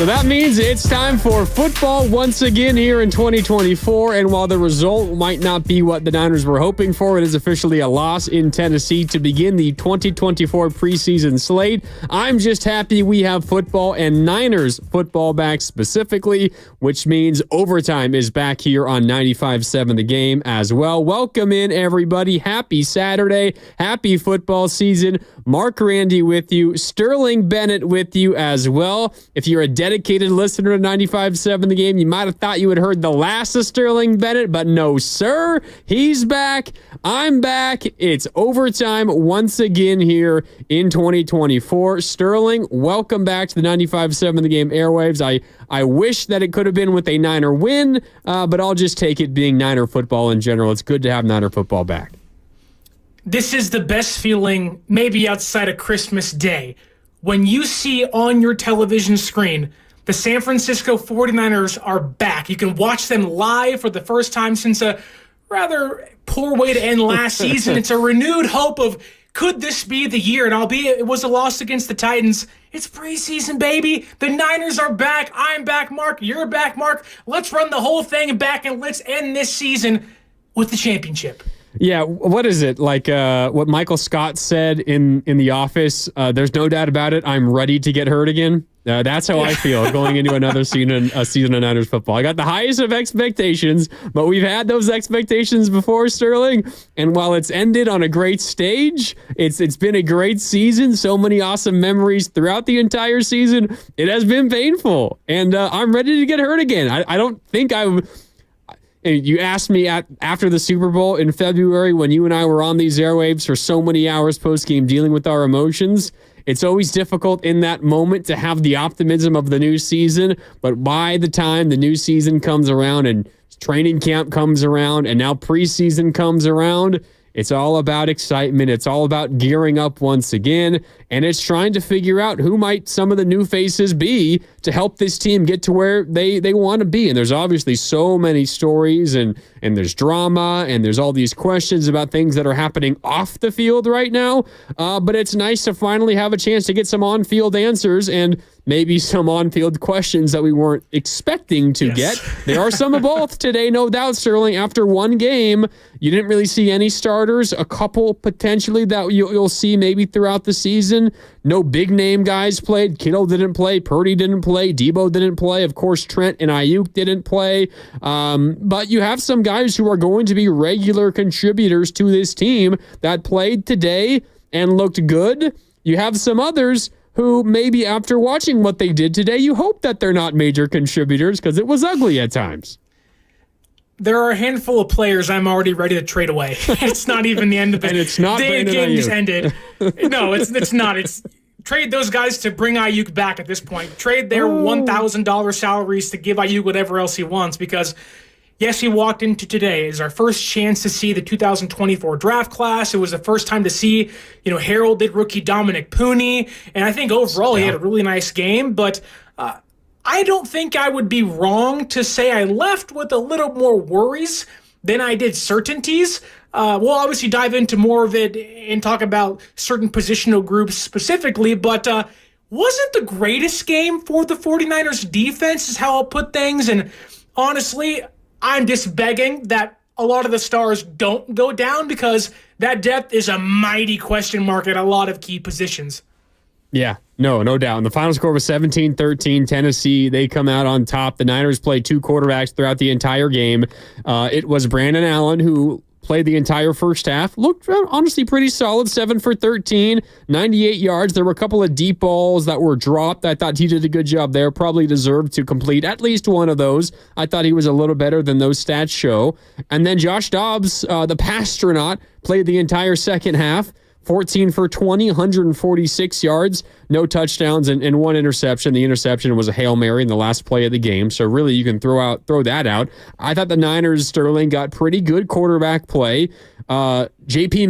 So that means it's time for football once again here in 2024. And while the result might not be what the Niners were hoping for, it is officially a loss in Tennessee to begin the 2024 preseason slate. I'm just happy we have football and Niners football back specifically, which means overtime is back here on 95.7 The Game as well. Welcome in, everybody. Happy Saturday. Happy football season. Mark Randy with you. Sterling Bennett with you as well. If you're a dedicated listener to 95.7 The Game, you might have thought you had heard the last of Sterling Bennett, but no, sir. He's back. I'm back. It's overtime once again here in 2024. Sterling, welcome back to the 95.7 The Game airwaves. I wish that it could have been with a Niner win, but I'll just take it being Niner football in general. It's good to have Niner football back. This is the best feeling, maybe outside of Christmas Day, when you see on your television screen the San Francisco 49ers are back. You can watch them live for the first time since a rather poor way to end last season. It's a renewed hope of, could this be the year? And albeit it was a loss against the Titans, it's preseason, baby. The Niners are back. I'm back, Mark. You're back, Mark. Let's run the whole thing back and let's end this season with the championship. Yeah, what is it? Like what Michael Scott said in The Office, there's no doubt about it, I'm ready to get hurt again. That's how I feel going into another season of Niners football. I got the highest of expectations, but we've had those expectations before, Sterling. And while it's ended on a great stage, it's been a great season. So many awesome memories throughout the entire season. It has been painful, and I'm ready to get hurt again. I don't think you asked me after the Super Bowl in February when you and I were on these airwaves for so many hours post-game dealing with our emotions. It's always difficult in that moment to have the optimism of the new season, but by the time the new season comes around and training camp comes around and now preseason comes around, it's all about excitement. It's all about gearing up once again, and it's trying to figure out who might some of the new faces be to help this team get to where they want to be. And there's obviously so many stories, and there's drama, and there's all these questions about things that are happening off the field right now. But it's nice to finally have a chance to get some on-field answers and maybe some on-field questions that we weren't expecting to get. There are some of both today, no doubt, Sterling. After one game, you didn't really see any starters, a couple potentially that you'll see maybe throughout the season. No big-name guys played. Kittle didn't play. Purdy didn't play. Debo didn't play. Of course, Trent and Ayuk didn't play. But you have some guys who are going to be regular contributors to this team that played today and looked good. You have some others who maybe after watching what they did today, you hope that they're not major contributors because it was ugly at times. There are a handful of players I'm already ready to trade away. It's not even the end of it. And it's not the game just ended. No, it's not. It's trade those guys to bring Ayuk back at this point. Trade their $1,000 salaries to give Ayuk whatever else he wants because, yes, he walked into today. It's our first chance to see the 2024 draft class. It was the first time to see, heralded rookie Dominic Pooney. And I think overall he had a really nice game. But I don't think I would be wrong to say I left with a little more worries than I did certainties. We'll obviously dive into more of it and talk about certain positional groups specifically. But wasn't the greatest game for the 49ers defense is how I'll put things. And honestly, I'm just begging that a lot of the stars don't go down because that depth is a mighty question mark at a lot of key positions. Yeah, no doubt. And the final score was 17-13. Tennessee, they come out on top. The Niners played two quarterbacks throughout the entire game. It was Brandon Allen who played the entire first half. Looked honestly pretty solid, 7 for 13, 98 yards. There were a couple of deep balls that were dropped. I thought he did a good job there. Probably deserved to complete at least one of those. I thought he was a little better than those stats show. And then Josh Dobbs, the Pastronaut, played the entire second half. 14 for 20, 146 yards, no touchdowns, and one interception. The interception was a Hail Mary in the last play of the game, so really you can throw that out. I thought the Niners, Sterling, got pretty good quarterback play. Jordan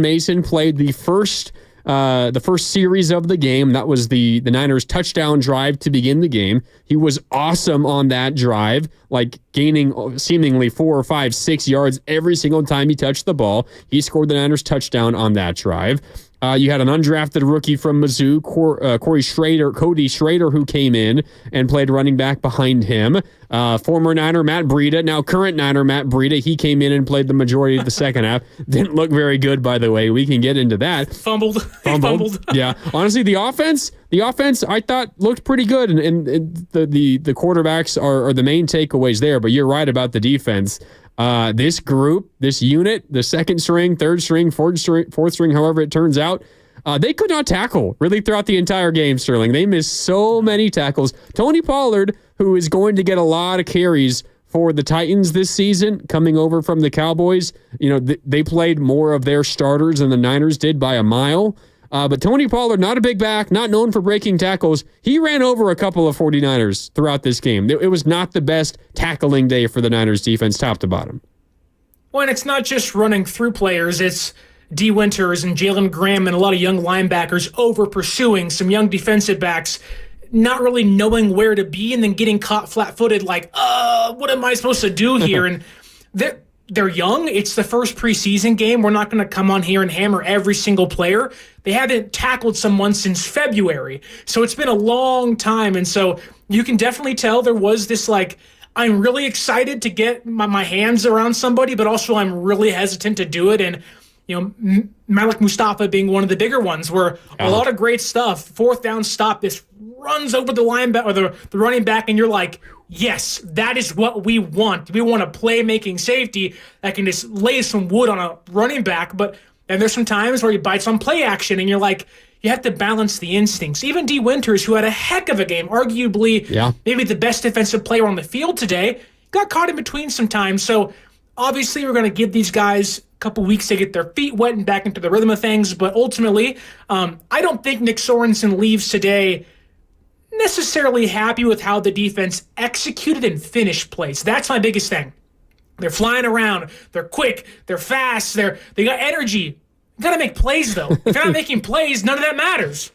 Mason played the first series of the game. That was the Niners touchdown drive to begin the game. He was awesome on that drive, like gaining seemingly 4 or 5, 6 yards every single time he touched the ball. He scored the Niners touchdown on that drive. You had an undrafted rookie from Mizzou, Cody Schrader, who came in and played running back behind him. Former Niner Matt Breida, now current Niner Matt Breida, he came in and played the majority of the second half. Didn't look very good, by the way. We can get into that. Fumbled. Yeah. Honestly, the offense I thought looked pretty good, and the quarterbacks are the main takeaways there. But you're right about the defense. This group, this unit, the second string, third string, fourth string, however it turns out, they could not tackle really throughout the entire game, Sterling. They missed so many tackles. Tony Pollard, who is going to get a lot of carries for the Titans this season, coming over from the Cowboys, they played more of their starters than the Niners did by a mile. But Tony Pollard, not a big back, not known for breaking tackles. He ran over a couple of 49ers throughout this game. It was not the best tackling day for the Niners defense, top to bottom. Well, and it's not just running through players. It's D. Winters and Jalen Graham and a lot of young linebackers over pursuing some young defensive backs, not really knowing where to be and then getting caught flat-footed like, what am I supposed to do here? And they're young. It's the first preseason game. We're not going to come on here and hammer every single player. They haven't tackled someone since February. So it's been a long time. And so you can definitely tell there was this I'm really excited to get my hands around somebody, but also I'm really hesitant to do it. And, Malik Mustafa being one of the bigger ones where a lot of great stuff, fourth down stop, this runs over the linebacker or the running back, and you're like, yes, that is what we want. We want a playmaking safety that can just lay some wood on a running back. But then there's some times where he bites on play action, and you're like, you have to balance the instincts. Even D. Winters, who had a heck of a game, arguably maybe the best defensive player on the field today, got caught in between sometimes. So obviously we're going to give these guys a couple weeks to get their feet wet and back into the rhythm of things. But ultimately, I don't think Nick Sorensen leaves today necessarily happy with how the defense executed and finished plays. That's my biggest thing. They're flying around. They're quick. They're fast. They got energy. You got to make plays, though. If you're not making plays, none of that matters.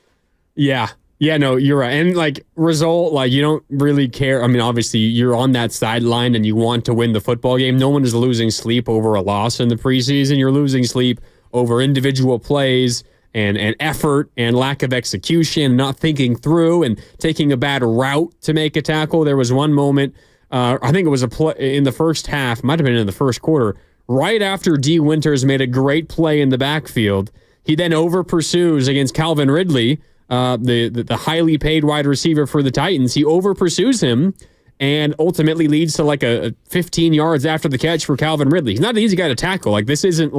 Yeah. Yeah, no, you're right. And result, you don't really care. I mean, obviously you're on that sideline and you want to win the football game. No one is losing sleep over a loss in the preseason. You're losing sleep over individual plays and effort and lack of execution, not thinking through and taking a bad route to make a tackle. There was one moment, I think it was a play in the first half, might have been in the first quarter, right after D. Winters made a great play in the backfield. He then over pursues against Calvin Ridley, the highly paid wide receiver for the Titans. He over pursues him and ultimately leads to a 15 yards after the catch for Calvin Ridley. He's not an easy guy to tackle. This isn't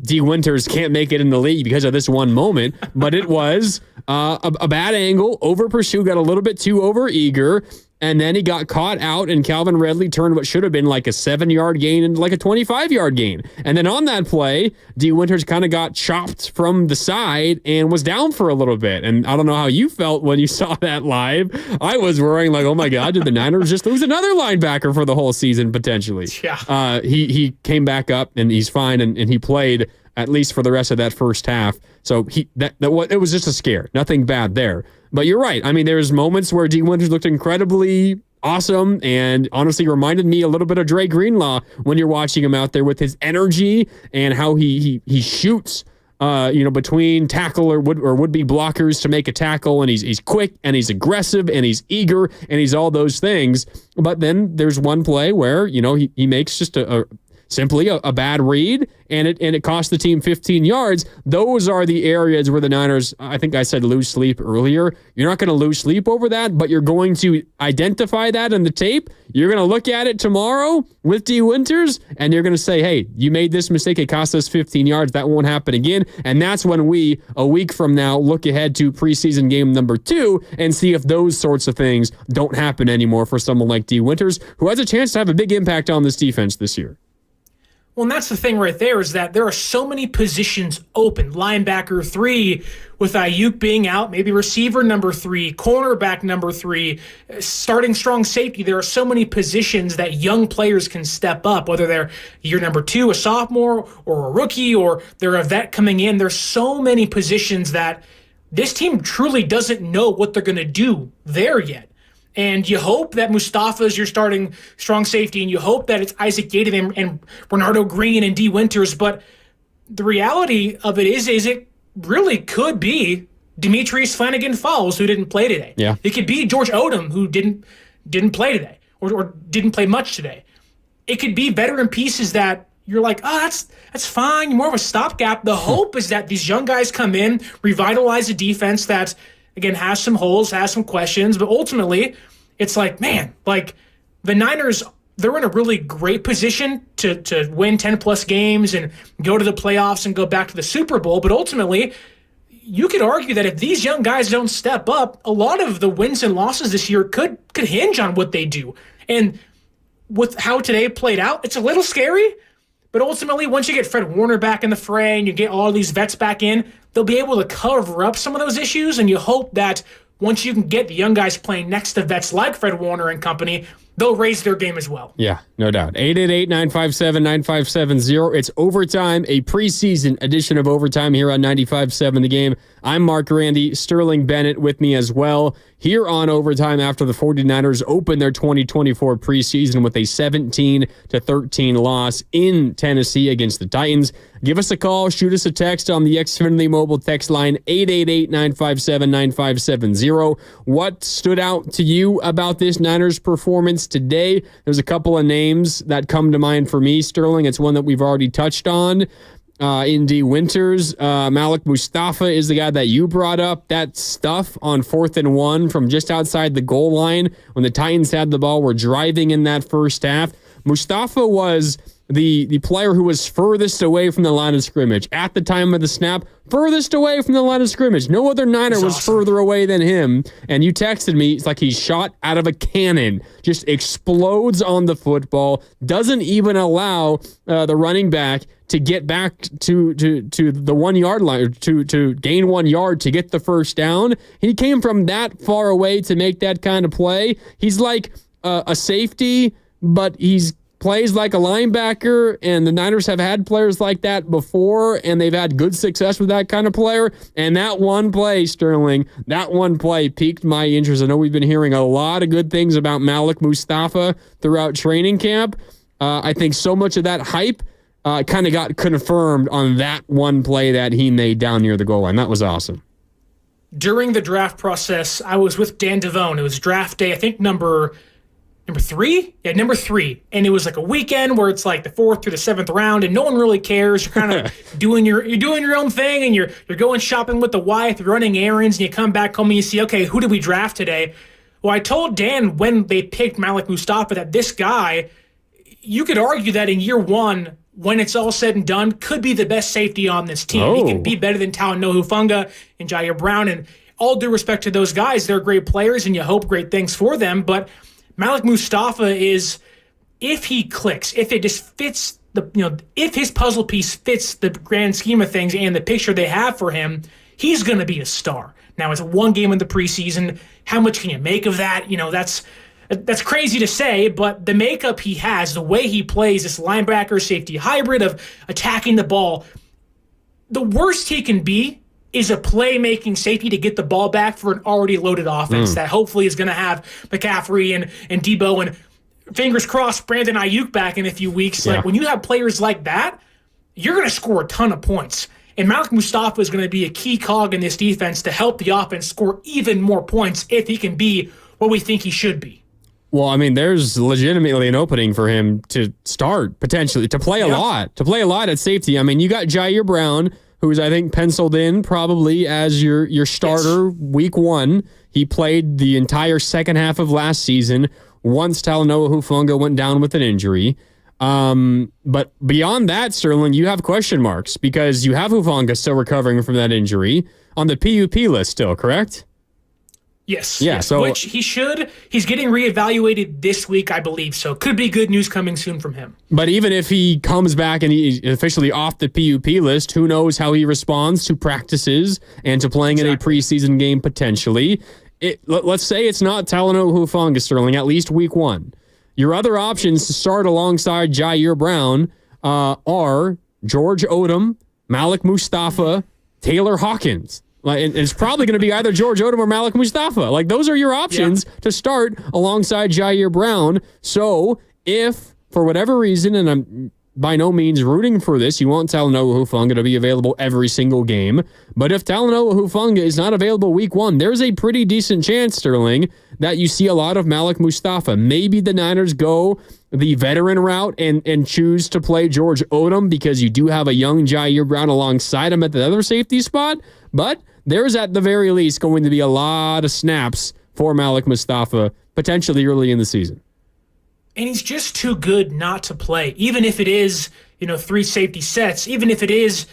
D. Winters can't make it in the league because of this one moment, but it was a bad angle. Over pursue, got a little bit too over eager, and then he got caught out, and Calvin Ridley turned what should have been a 7-yard gain into a 25-yard gain. And then on that play, D. Winters kind of got chopped from the side and was down for a little bit. And I don't know how you felt when you saw that live. I was worrying oh my God, did the Niners just lose another linebacker for the whole season potentially? Yeah. He came back up and he's fine, and he played at least for the rest of that first half. So it was just a scare. Nothing bad there. But you're right. I mean, there's moments where D. Winters looked incredibly awesome and honestly reminded me a little bit of Dre Greenlaw when you're watching him out there with his energy and how he shoots between tackle or would-be blockers to make a tackle, and he's quick and he's aggressive and he's eager and he's all those things. But then there's one play where, he makes just simply a bad read, and it cost the team 15 yards. Those are the areas where the Niners, I think I said lose sleep earlier. You're not going to lose sleep over that, but you're going to identify that in the tape. You're going to look at it tomorrow with D. Winters, and you're going to say, hey, you made this mistake. It cost us 15 yards. That won't happen again. And that's when we, a week from now, look ahead to preseason game number 2 and see if those sorts of things don't happen anymore for someone like D. Winters, who has a chance to have a big impact on this defense this year. Well, and that's the thing right there is that there are so many positions open. Linebacker 3 with Ayuk being out, maybe receiver number 3, cornerback number 3, starting strong safety. There are so many positions that young players can step up, whether they're year number 2, a sophomore, or a rookie, or they're a vet coming in. There's so many positions that this team truly doesn't know what they're going to do there yet. And you hope that Mustafa is your starting strong safety, and you hope that it's Isaac Gaten and Bernardo Green and D. Winters. But the reality of it is it really could be Demetrius Flanagan-Falls, who didn't play today. Yeah. It could be George Odom, who didn't play today or didn't play much today. It could be veteran pieces that you're like, oh, that's fine. You're more of a stopgap. The hope is that these young guys come in, revitalize a defense that, again, has some holes, has some questions, but ultimately it's like, man, like the Niners, they're in a really great position to win 10-plus games and go to the playoffs and go back to the Super Bowl. But ultimately, you could argue that if these young guys don't step up, a lot of the wins and losses this year could hinge on what they do. And with how today played out, it's a little scary. But ultimately, once you get Fred Warner back in the fray and you get all these vets back in, they'll be able to cover up some of those issues. And you hope that once you can get the young guys playing next to vets like Fred Warner and company, they'll raise their game as well. Yeah, no doubt. 888-957-9570. It's Overtime, a preseason edition of Overtime here on 95.7 The Game. I'm Mark Randy, Sterling Bennett with me as well here on Overtime after the 49ers open their 2024 preseason with a 17-13 loss in Tennessee against the Titans. Give us a call, shoot us a text on the Xfinity mobile text line 888-957-9570. What stood out to you about this Niners performance today? There's a couple of names that come to mind for me, Sterling. It's one that we've already touched on. In D. Winters, Malik Mustafa is the guy that you brought up. That stuff on 4th and 1 from just outside the goal line when the Titans had the ball, were driving in that first half. Mustafa was the player who was furthest away from the line of scrimmage at the time of the snap, furthest away from the line of scrimmage. No other Niner was further away than him. And you texted me, it's like he's shot out of a cannon, just explodes on the football, doesn't even allow the running back to get back to the 1 yard line, to gain 1 yard to get the first down. He came from that far away to make that kind of play. He's like a safety, but he's plays like a linebacker, and the Niners have had players like that before, and they've had good success with that kind of player. And that one play, Sterling, that one play piqued my interest. I know we've been hearing a lot of good things about Malik Mustafa throughout training camp. I think so much of that hype kind of got confirmed on that one play that he made down near the goal line. That was awesome. During the draft process, I was with Dan Devone. It was draft day, I think number 3? Yeah, number 3. And it was like a weekend where it's like the 4th through the 7th round and no one really cares. You're kind of doing your own thing, and you're going shopping with the wife, you're running errands, and you come back home and you see, okay, who did we draft today? Well, I told Dan when they picked Malik Mustafa that this guy, you could argue that in year 1, when it's all said and done, could be the best safety on this team. Oh. He can be better than Talanoa Hufanga and Jair Brown. And all due respect to those guys, they're great players and you hope great things for them. But Malik Mustafa is, if he clicks, if it just fits if his puzzle piece fits the grand scheme of things and the picture they have for him, he's going to be a star. Now, it's one game in the preseason. How much can you make of that? That's crazy to say, but the makeup he has, the way he plays, this linebacker safety hybrid of attacking the ball, the worst he can be is a playmaking safety to get the ball back for an already loaded offense that hopefully is going to have McCaffrey and Debo and, fingers crossed, Brandon Ayuk back in a few weeks. Yeah. Like, when you have players like that, you're going to score a ton of points. And Malik Mustafa is going to be a key cog in this defense to help the offense score even more points if he can be what we think he should be. Well, I mean, there's legitimately an opening for him to start, potentially, to play a lot at safety. I mean, you got Jair Brown, who's, I think, penciled in probably as your starter week 1. He played the entire second half of last season once Talanoa Hufanga went down with an injury. But beyond that, Sterling, you have question marks because you have Hufanga still recovering from that injury on the PUP list still, correct? Yes. Yeah. Yes. So, which he should. He's getting reevaluated this week, I believe. So could be good news coming soon from him. But even if he comes back and he's officially off the PUP list, who knows how he responds to practices and to playing in a preseason game potentially. Let's say it's not Talanoa Hufanga, Sterling, at least week 1. Your other options to start alongside Jair Brown are George Odom, Malik Mustafa, Taylor Hawkins. And it's probably going to be either George Odom or Malik Mustafa. Like, those are your options to start alongside Jair Brown. So if, for whatever reason, and by no means rooting for this. You want Talanoa Hufanga to be available every single game. But if Talanoa Hufanga is not available week 1, there's a pretty decent chance, Sterling, that you see a lot of Malik Mustafa. Maybe the Niners go the veteran route and choose to play George Odom because you do have a young Jair Brown alongside him at the other safety spot. But there's at the very least going to be a lot of snaps for Malik Mustafa potentially early in the season. And he's just too good not to play, even if it is, 3 safety sets, even if it is,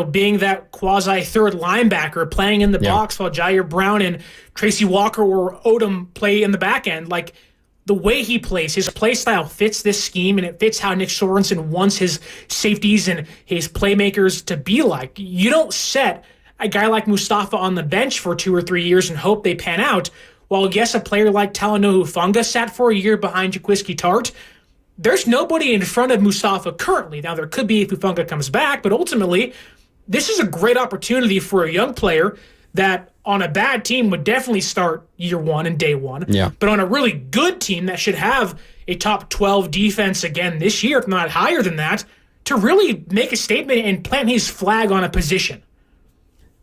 being that quasi third linebacker playing in the box while Jair Brown and Tracy Walker or Odom play in the back end. Like, the way he plays, his play style fits this scheme, and it fits how Nick Sorensen wants his safeties and his playmakers to be like. You don't set a guy like Mustafa on the bench for 2 or 3 years and hope they pan out. While, yes, a player like Talanoa Hufanga sat for a year behind Jaquiski Tart, there's nobody in front of Mustafa currently. Now, there could be if Hufanga comes back, but ultimately, this is a great opportunity for a young player that on a bad team would definitely start year 1 and day 1. Yeah. But on a really good team that should have a top 12 defense again this year, if not higher than that, to really make a statement and plant his flag on a position.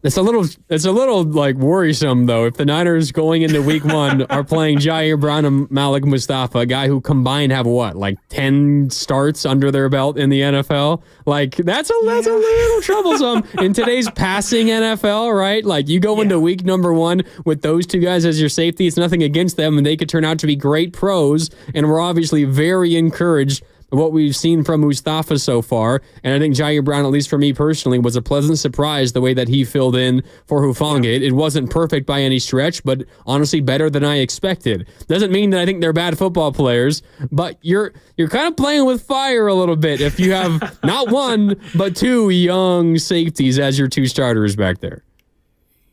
It's a little like worrisome though if the Niners going into week 1 are playing Jair Brown and Malik Mustafa, a guy who combined have like 10 starts under their belt in the NFL. Like that's a little troublesome in today's passing NFL, right? Like you go into week number 1 with those 2 guys as your safety. It's nothing against them, and they could turn out to be great pros. And we're obviously very encouraged what we've seen from Mustafa so far. And I think Jair Brown, at least for me personally, was a pleasant surprise the way that he filled in for Hufanga. It wasn't perfect by any stretch, but honestly better than I expected. Doesn't mean that I think they're bad football players, but you're kind of playing with fire a little bit if you have not 1, but 2 young safeties as your 2 starters back there.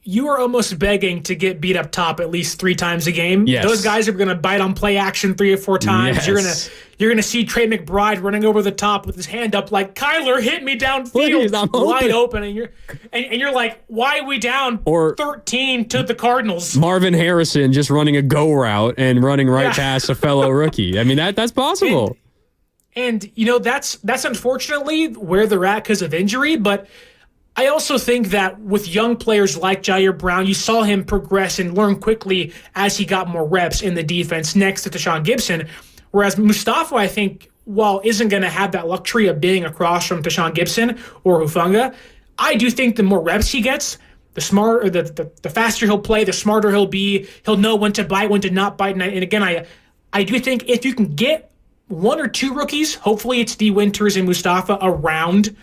You are almost begging to get beat up top at least 3 times a game. Yes. Those guys are going to bite on play action 3 or 4 times. Yes. You're gonna see Trey McBride running over the top with his hand up like, Kyler, hit me downfield. Please, I'm wide open. And you're like, why are we down 13 to the Cardinals? Marvin Harrison just running a go route and running right past a fellow rookie. I mean, that's possible. And that's unfortunately where they're at because of injury, but I also think that with young players like Jair Brown, you saw him progress and learn quickly as he got more reps in the defense next to Tashaun Gibson. Whereas Mustafa, I think, while isn't going to have that luxury of being across from Tashaun Gibson or Hufanga, I do think the more reps he gets, the faster he'll play, the smarter he'll be. He'll know when to bite, when to not bite. And again, I do think if you can get 1 or 2 rookies, hopefully it's D. Winters and Mustafa around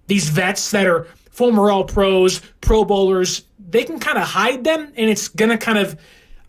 these vets that are former All-Pros, Pro Bowlers, they can kind of hide them, and it's going to kind of,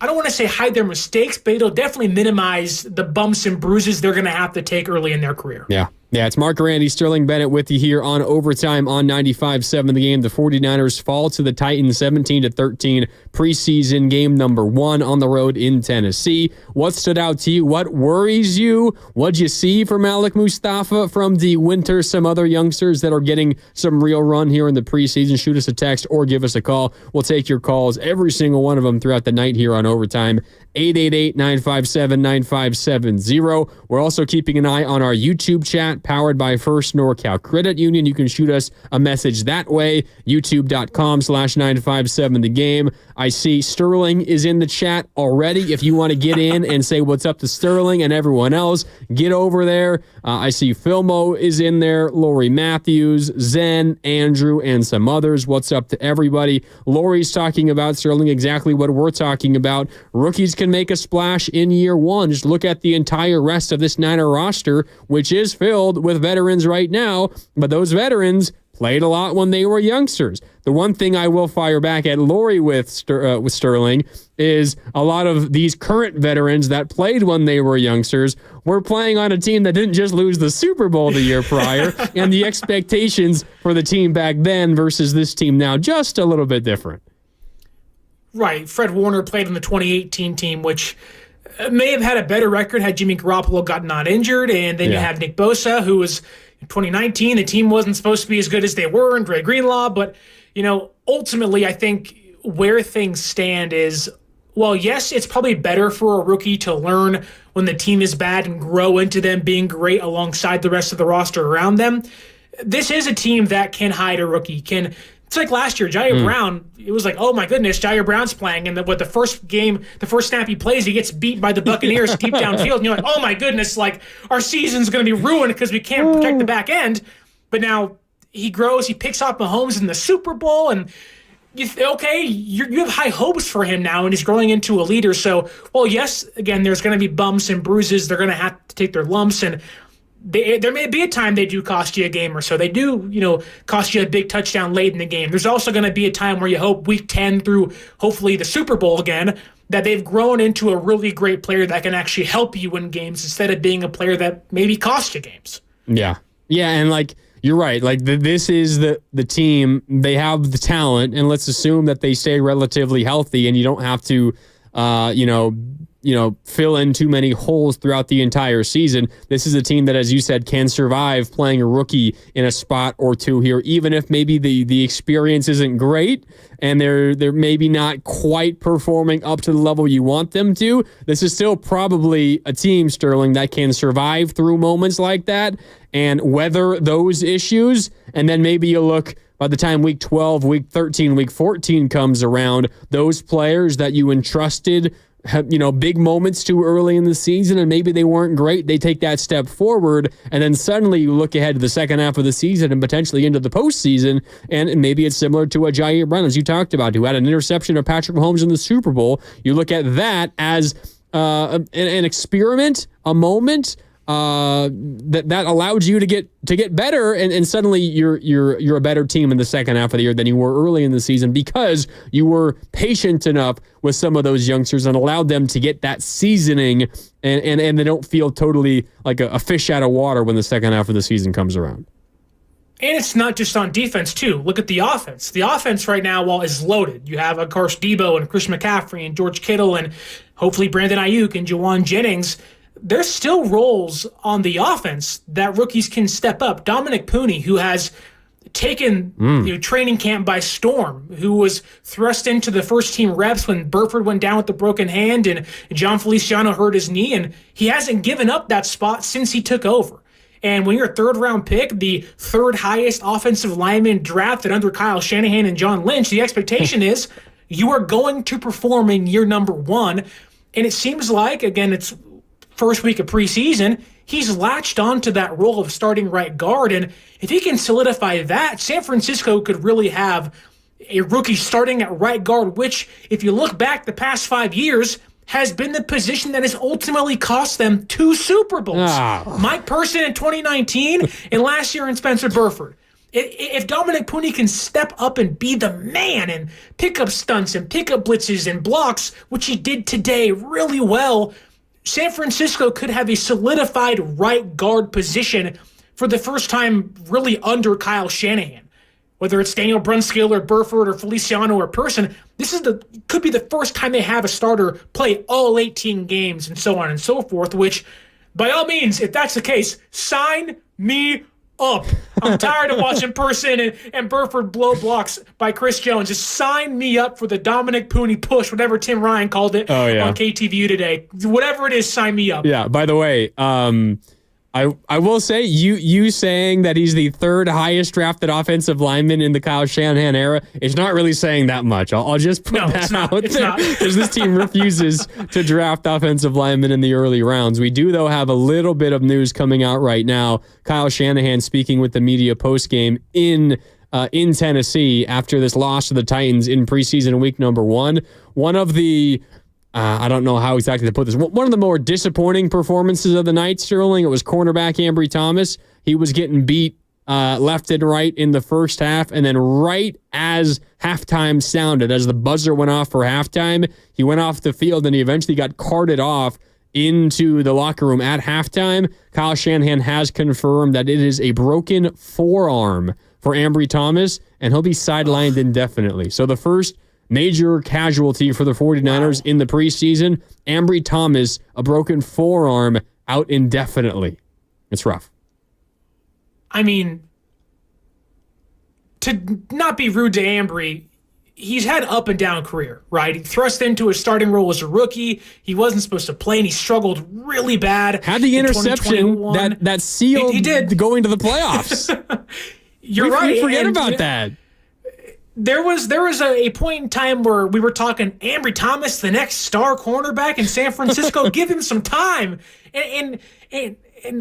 I don't want to say hide their mistakes, but it'll definitely minimize the bumps and bruises they're going to have to take early in their career. Yeah, it's Mark Randy, Sterling Bennett with you here on Overtime on 95.7 The Game. The 49ers fall to the Titans 17-13 preseason game number 1 on the road in Tennessee. What stood out to you? What worries you? What'd you see from Malik Mustafa, from D. Winters, some other youngsters that are getting some real run here in the preseason? Shoot us a text or give us a call. We'll take your calls, every single one of them, throughout the night here on Overtime. 888-957-9570. We're also keeping an eye on our YouTube chat, powered by First NorCal Credit Union. You can shoot us a message that way, youtube.com/957thegame. I see Sterling is in the chat already. If you want to get in and say what's up to Sterling and everyone else, get over there. I see Filmo is in there, Lori Matthews, Zen, Andrew, and some others. What's up to everybody? Lori's talking about, Sterling, exactly what we're talking about. Rookies can make a splash in year 1. Just look at the entire rest of this Niner roster, which is filled with veterans right now, but those veterans played a lot when they were youngsters. The one thing I will fire back at Lori with Sterling is a lot of these current veterans that played when they were youngsters were playing on a team that didn't just lose the Super Bowl the year prior, and the expectations for the team back then versus this team now just a little bit different. Right. Fred Warner played on the 2018 team, which may have had a better record had Jimmy Garoppolo gotten not injured. And then you have Nick Bosa, who was in 2019. The team wasn't supposed to be as good as they were, and Dre Greenlaw. But, ultimately, I think where things stand is well, yes, it's probably better for a rookie to learn when the team is bad and grow into them being great alongside the rest of the roster around them. This is a team that can hide a rookie. It's like last year, Jair Brown, it was like, oh my goodness, Jair Brown's playing. And the first snap he plays, he gets beat by the Buccaneers deep downfield. And you're like, oh my goodness, like our season's going to be ruined because we can't protect the back end. But now he grows, he picks off Mahomes in the Super Bowl, and you have high hopes for him now, and he's growing into a leader. So, well, yes, again, there's going to be bumps and bruises. They're going to have to take their lumps, and there may be a time they do cost you a game or so. They do, cost you a big touchdown late in the game. There's also going to be a time where you hope week 10 through hopefully the Super Bowl again, that they've grown into a really great player that can actually help you win games instead of being a player that maybe cost you games. Yeah. Yeah, and you're right. This is the team. They have the talent, and let's assume that they stay relatively healthy, and you don't have to, fill in too many holes throughout the entire season. This is a team that, as you said, can survive playing a rookie in a spot or two here, even if maybe the experience isn't great and they're maybe not quite performing up to the level you want them to. This is still probably a team, Sterling, that can survive through moments like that and weather those issues. And then maybe you look, by the time week 12, week 13, week 14 comes around, those players that you entrusted have, big moments too early in the season, and maybe they weren't great. They take that step forward, and then suddenly you look ahead to the second half of the season and potentially into the postseason, and maybe it's similar to what Jair Brown, as you talked about, who had an interception of Patrick Mahomes in the Super Bowl. You look at that as an experiment, a moment that allowed you to get better, and suddenly you're a better team in the second half of the year than you were early in the season because you were patient enough with some of those youngsters and allowed them to get that seasoning, and they don't feel totally like a fish out of water when the second half of the season comes around. And it's not just on defense, too. Look at the offense. The offense right now, is loaded. You have, of course, Debo and Chris McCaffrey and George Kittle and hopefully Brandon Ayuk and Juwan Jennings. There's still roles on the offense that rookies can step up. Dominic Pooney, who has taken training camp by storm, who was thrust into the first-team reps when Burford went down with the broken hand and John Feliciano hurt his knee, and he hasn't given up that spot since he took over. And when you're a third-round pick, the third highest offensive lineman drafted under Kyle Shanahan and John Lynch, the expectation is you are going to perform in year number one. And it seems like, again, it's first week of preseason, he's latched onto that role of starting right guard. And if he can solidify that, San Francisco could really have a rookie starting at right guard, which, if you look back the past 5 years, has been the position that has ultimately cost them 2 Super Bowls. Mike Person in 2019 and last year in Spencer Burford. If Dominic Pooney can step up and be the man and pick up stunts and pick up blitzes and blocks, which he did today really well, San Francisco could have a solidified right guard position for the first time really under Kyle Shanahan. Whether it's Daniel Brunskill or Burford or Feliciano or Person, could be the first time they have a starter play all 18 games and so on and so forth, which, by all means, if that's the case, sign me up. I'm tired of watching Person and Burford blow blocks by Chris Jones. Just sign me up for the Dominic Pooney push, whatever Tim Ryan called it on KTVU today. Whatever it is, sign me up. Yeah, by the way, I will say you saying that he's the third highest drafted offensive lineman in the Kyle Shanahan era is not really saying that much. I'll just put that out there because this team refuses to draft offensive linemen in the early rounds. We do, though, have a little bit of news coming out right now. Kyle Shanahan speaking with the media postgame in Tennessee after this loss to the Titans in preseason week number 1. One of the I don't know how exactly to put this. One of the more disappointing performances of the night, Sterling, it was cornerback Ambry Thomas. He was getting beat left and right in the first half, and then right as halftime sounded, as the buzzer went off for halftime, he went off the field, and he eventually got carted off into the locker room at halftime. Kyle Shanahan has confirmed that it is a broken forearm for Ambry Thomas, and he'll be sidelined indefinitely. So the first major casualty for the 49ers in the preseason, Ambry Thomas, a broken forearm, out indefinitely. It's rough. I mean, to not be rude to Ambry, he's had up and down career, right? He thrust into a starting role as a rookie. He wasn't supposed to play, and he struggled really bad. Had the interception that sealed he did. going to the playoffs. You're right. We forget about that. There was a point in time where we were talking Ambry Thomas, the next star cornerback in San Francisco. Give him some time. And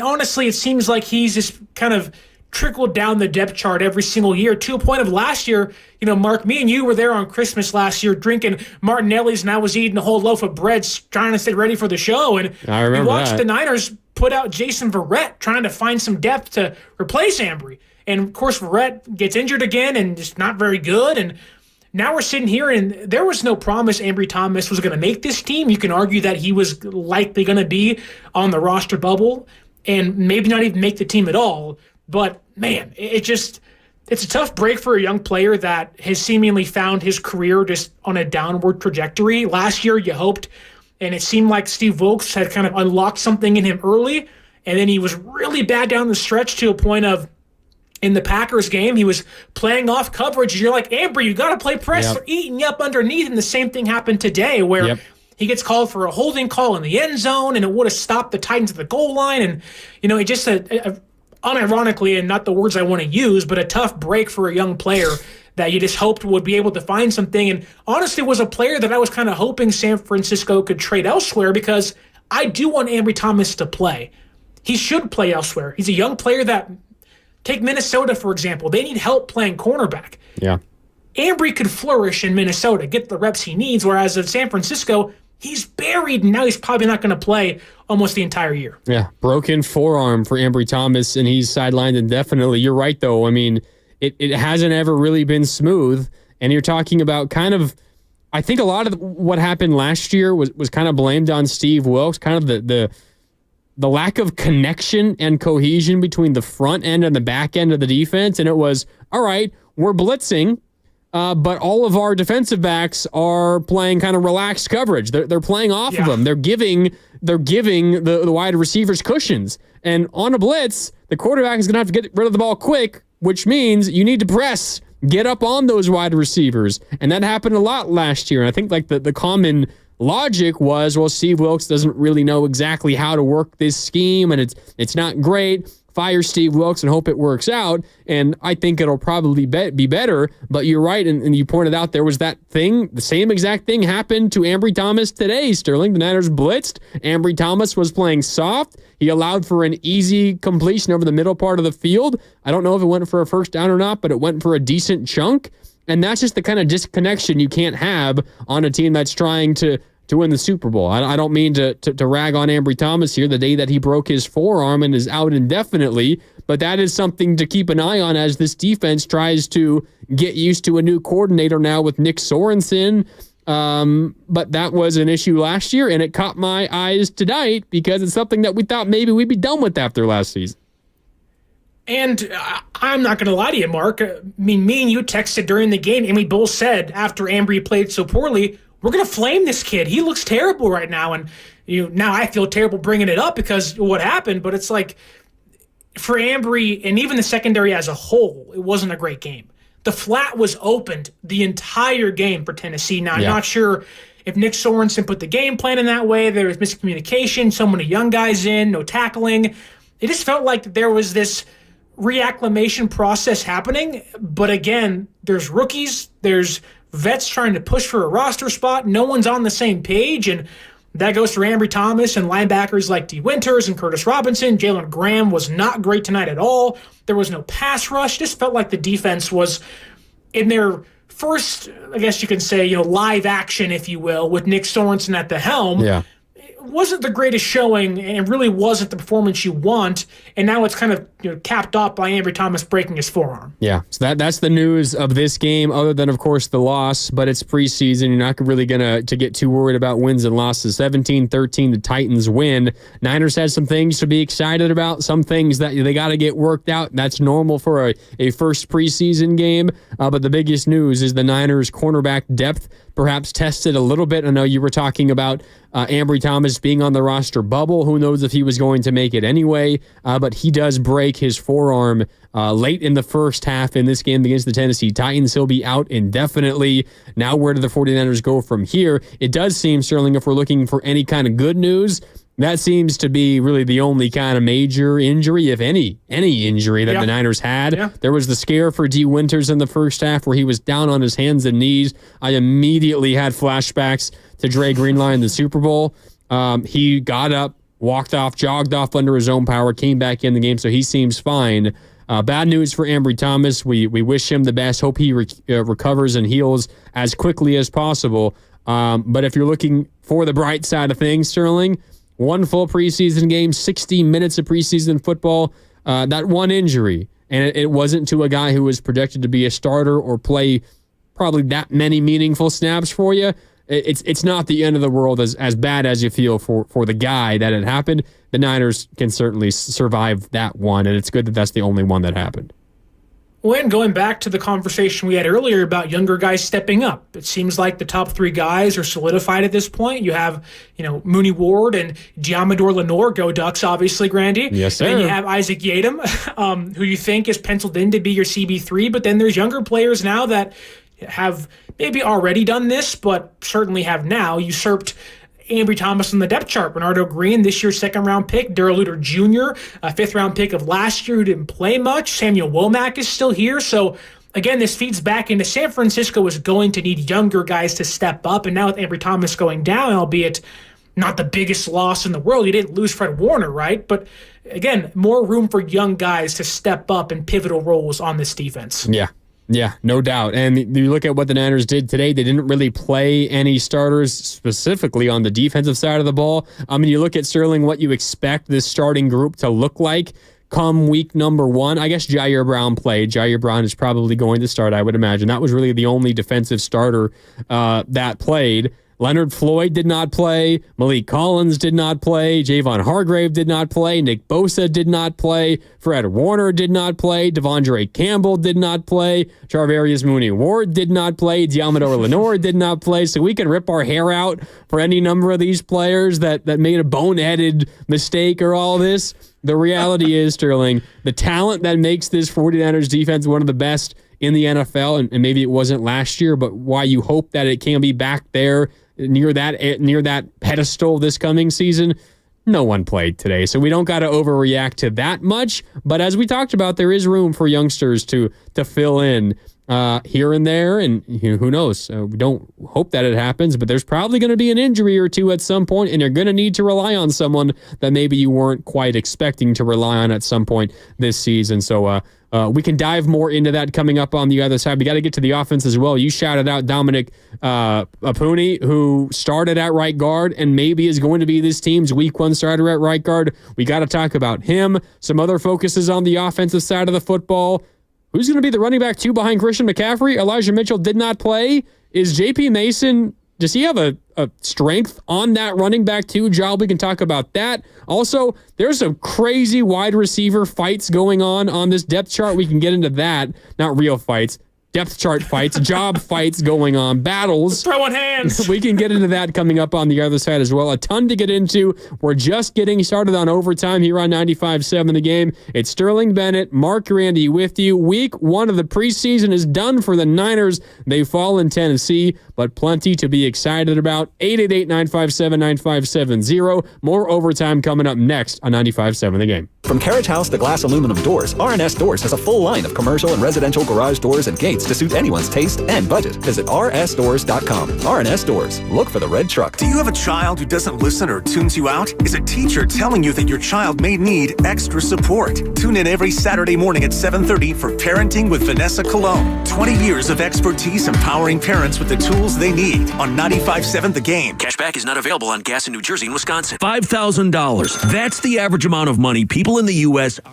honestly, it seems like he's just kind of trickled down the depth chart every single year to a point of last year. Mark, me and you were there on Christmas last year drinking Martinelli's, and I was eating a whole loaf of bread trying to stay ready for the show. And I remember we watched that. the Niners put out Jason Verrett trying to find some depth to replace Ambry. And, of course, Verrett gets injured again and just not very good. And now we're sitting here, and there was no promise Ambry Thomas was going to make this team. You can argue that he was likely going to be on the roster bubble and maybe not even make the team at all. But, man, it's a tough break for a young player that has seemingly found his career just on a downward trajectory. Last year, you hoped, and it seemed like Steve Wilkes had kind of unlocked something in him early, and then he was really bad down the stretch to a point of, in the Packers game, he was playing off coverage. You're like, Ambry, you got to play press. Yep. They're eating you up underneath. And the same thing happened today where he gets called for a holding call in the end zone, and it would have stopped the Titans at the goal line. And, it just, unironically, and not the words I want to use, but a tough break for a young player that you just hoped would be able to find something. And honestly, was a player that I was kind of hoping San Francisco could trade elsewhere because I do want Ambry Thomas to play. He should play elsewhere. He's a young player that... Take Minnesota, for example. They need help playing cornerback. Yeah. Ambry could flourish in Minnesota, get the reps he needs, whereas in San Francisco, he's buried, and now he's probably not going to play almost the entire year. Yeah, broken forearm for Ambry Thomas, and he's sidelined indefinitely. You're right, though. I mean, it hasn't ever really been smooth, and you're talking about kind of, I think a lot of what happened last year was kind of blamed on Steve Wilkes, kind of the lack of connection and cohesion between the front end and the back end of the defense. And it was, all right, we're blitzing, but all of our defensive backs are playing kind of relaxed coverage. They're playing off of them. They're giving the wide receivers cushions. And on a blitz, the quarterback is going to have to get rid of the ball quick, which means you need to press, get up on those wide receivers. And that happened a lot last year. And I think like the common logic was, well, Steve Wilkes doesn't really know exactly how to work this scheme, and it's not great. Fire Steve Wilkes and hope it works out. And I think it'll probably be better. But you're right, and you pointed out there was that thing, the same exact thing happened to Ambry Thomas today, Sterling. The Niners blitzed. Ambry Thomas was playing soft. He allowed for an easy completion over the middle part of the field. I don't know if it went for a first down or not, but it went for a decent chunk. And that's just the kind of disconnection you can't have on a team that's trying to win the Super Bowl. I don't mean to rag on Ambry Thomas here the day that he broke his forearm and is out indefinitely, but that is something to keep an eye on as this defense tries to get used to a new coordinator now with Nick Sorensen. But that was an issue last year, and it caught my eyes tonight because it's something that we thought maybe we'd be done with after last season. And I'm not going to lie to you, Mark. I mean, me and you texted during the game, and we both said after Ambry played so poorly, we're going to flame this kid. He looks terrible right now. And now I feel terrible bringing it up because of what happened. But it's like for Ambry and even the secondary as a whole, it wasn't a great game. The flat was opened the entire game for Tennessee. Now, I'm not sure if Nick Sorensen put the game plan in that way. There was miscommunication, so many young guys in, no tackling. It just felt like there was this reacclimation process happening. But again, there's rookies, there's vets trying to push for a roster spot. No one's on the same page, and that goes for Ambry Thomas and linebackers like D. Winters and Curtis Robinson. Jalen Graham was not great tonight at all. There was no pass rush. Just felt like the defense was in their first, I guess you can say, live action, if you will, with Nick Sorensen at the helm. Yeah. Wasn't the greatest showing, and really wasn't the performance you want. And now it's kind of capped off by Ambry Thomas breaking his forearm. Yeah, so that's the news of this game, other than, of course, the loss. But it's preseason. You're not really going to get too worried about wins and losses. 17-13, the Titans win. Niners had some things to be excited about, some things that they got to get worked out. That's normal for a first preseason game. But the biggest news is the Niners' cornerback depth perhaps tested a little bit. I know you were talking about Ambry Thomas being on the roster bubble. Who knows if he was going to make it anyway, but he does break his forearm late in the first half in this game against the Tennessee Titans. He'll be out indefinitely. Now, where do the 49ers go from here? It does seem, Sterling, if we're looking for any kind of good news, that seems to be really the only kind of major injury, if any injury that the Niners had. Yeah. There was the scare for D. Winters in the first half where he was down on his hands and knees. I immediately had flashbacks to Dre Greenlaw in the Super Bowl. He got up, walked off, jogged off under his own power, came back in the game, so he seems fine. Bad news for Ambry Thomas. We wish him the best. Hope he recovers and heals as quickly as possible. But if you're looking for the bright side of things, Sterling, one full preseason game, 60 minutes of preseason football, that one injury. And it wasn't to a guy who was projected to be a starter or play probably that many meaningful snaps for you. It's not the end of the world as bad as you feel for the guy that it happened. The Niners can certainly survive that one, and it's good that that's the only one that happened. Well, and going back to the conversation we had earlier about younger guys stepping up, it seems like the top three guys are solidified at this point. You have, Mooney Ward and Diamador Lenore, go Ducks, obviously, Grandy. Yes, sir. And then you have Isaac Yiadom, who you think is penciled in to be your CB3, but then there's younger players now that have maybe already done this, but certainly have now usurped Ambry Thomas on the depth chart. Bernardo Green, this year's second-round pick. Darrell Luter Jr., a fifth-round pick of last year who didn't play much. Samuel Womack is still here. So, again, this feeds back into San Francisco is going to need younger guys to step up. And now with Ambry Thomas going down, albeit not the biggest loss in the world, you didn't lose Fred Warner, right? But, again, more room for young guys to step up in pivotal roles on this defense. Yeah, no doubt. And you look at what the Niners did today, they didn't really play any starters specifically on the defensive side of the ball. I mean, you look at Sterling, what you expect this starting group to look like come week number 1. I guess Jair Brown played. Jair Brown is probably going to start, I would imagine. That was really the only defensive starter that played. Leonard Floyd did not play. Malik Collins did not play. Javon Hargrave did not play. Nick Bosa did not play. Fred Warner did not play. Devondre Campbell did not play. Charvarius Mooney Ward did not play. Diamador Lenore did not play. So we can rip our hair out for any number of these players that made a boneheaded mistake or all this. The reality is, Sterling, the talent that makes this 49ers defense one of the best in the NFL, and maybe it wasn't last year, but why you hope that it can be back there near that pedestal this coming season, no one played today. So we don't got to overreact to that much. But as we talked about, there is room for youngsters to fill in here and there. And who knows? We don't hope that it happens, but there's probably going to be an injury or two at some point, and you're going to need to rely on someone that maybe you weren't quite expecting to rely on at some point this season. So we can dive more into that coming up on the other side. We got to get to the offense as well. You shouted out Dominic Apuni, who started at right guard and maybe is going to be this team's week 1 starter at right guard. We got to talk about him. Some other focuses on the offensive side of the football. Who's going to be the running back 2 behind Christian McCaffrey? Elijah Mitchell did not play. Is J.P. Mason, does he have a strength on that running back 2 job? We can talk about that. Also, there's some crazy wide receiver fights going on this depth chart. We can get into that. Not real fights. Depth chart fights, job fights going on, battles. Throwing hands. We can get into that coming up on the other side as well. A ton to get into. We're just getting started on overtime here on 95.7 The Game. It's Sterling Bennett, Mark Randy with you. Week 1 of the preseason is done for the Niners. They fall in Tennessee, but plenty to be excited about. 888-957-9570. More overtime coming up next on 95.7 The Game. From carriage house to glass aluminum doors, R&S Doors has a full line of commercial and residential garage doors and gates to suit anyone's taste and budget. Visit rsdoors.com. R&S Doors. Look for the red truck. Do you have a child who doesn't listen or tunes you out? Is a teacher telling you that your child may need extra support? Tune in every Saturday morning at 7:30 for Parenting with Vanessa Colon. 20 years of expertise empowering parents with the tools they need on 95.7 The Game. Cashback is not available on gas in New Jersey and Wisconsin. $5,000. That's the average amount of money people in the U.S. are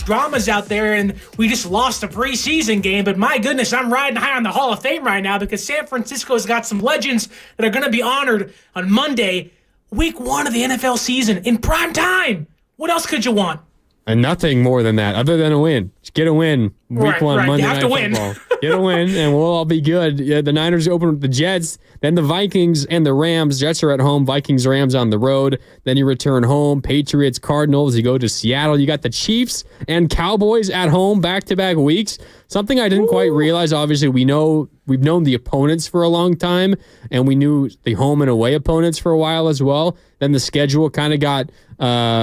dramas out there, and we just lost a preseason game. But my goodness, I'm riding high on the Hall of Fame right now because San Francisco's got some legends that are going to be honored on Monday, week 1 of the NFL season in prime time. What else could you want? And nothing more than that, other than a win. Just get a win. Week 1, Monday Night Football. Get a win, and we'll all be good. Yeah, the Niners open with the Jets, then the Vikings and the Rams. Jets are at home, Vikings, Rams on the road. Then you return home, Patriots, Cardinals. You go to Seattle. You got the Chiefs and Cowboys at home back-to-back weeks. Something I didn't quite realize. Obviously, we've known the opponents for a long time, and we knew the home and away opponents for a while as well. Then the schedule kind of got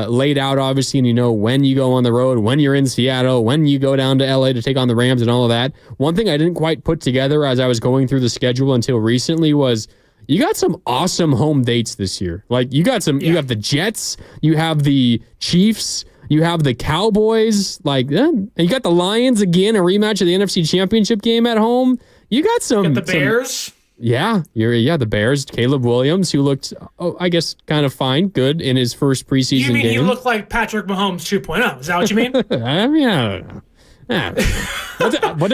laid out, obviously, and you know when you go on the road, when you're in Seattle, when you go down to LA to take on the Rams and all of that. One thing I didn't quite put together as I was going through the schedule until recently was you got some awesome home dates this year. Like you got some, you have the Jets, you have the Chiefs, you have the Cowboys, and you got the Lions again, a rematch of the NFC Championship game at home. You got some. You got the Bears. The Bears. Caleb Williams, who looked, I guess, kind of fine, good in his first preseason game. You mean he looked like Patrick Mahomes 2.0? Is that what you mean? I mean, I don't know. What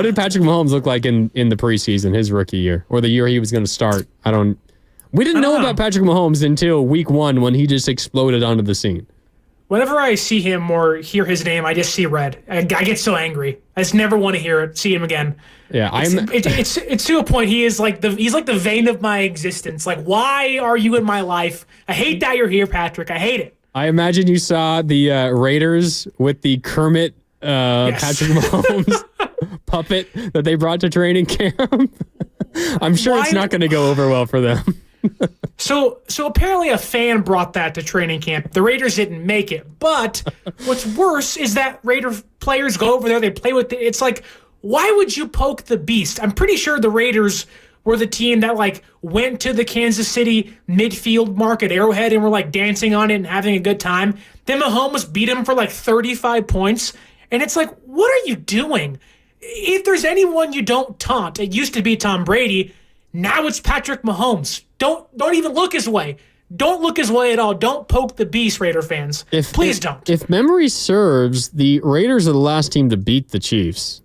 did Patrick Mahomes look like in the preseason, his rookie year, or the year he was going to start? We didn't know about Patrick Mahomes until week 1 when he just exploded onto the scene. Whenever I see him or hear his name, I just see red. I get so angry. I just never want to see him again. Yeah, it's to a point. He's like the vein of my existence. Like, why are you in my life? I hate that you're here, Patrick. I hate it. I imagine you saw the Raiders with the Kermit Patrick Mahomes puppet that they brought to training camp. I'm sure it's not going to go over well for them. So apparently a fan brought that to training camp. The Raiders didn't make it. But what's worse is that Raider players go over there, they play with it. It's like, why would you poke the beast? I'm pretty sure the Raiders were the team that went to the Kansas City midfield mark at Arrowhead and were dancing on it and having a good time. Then Mahomes beat him for 35 points. And it's like, what are you doing? If there's anyone you don't taunt, it used to be Tom Brady. Now it's Patrick Mahomes. Don't even look his way. Don't look his way at all. Don't poke the beast, Raider fans. Please don't. If memory serves, the Raiders are the last team to beat the Chiefs.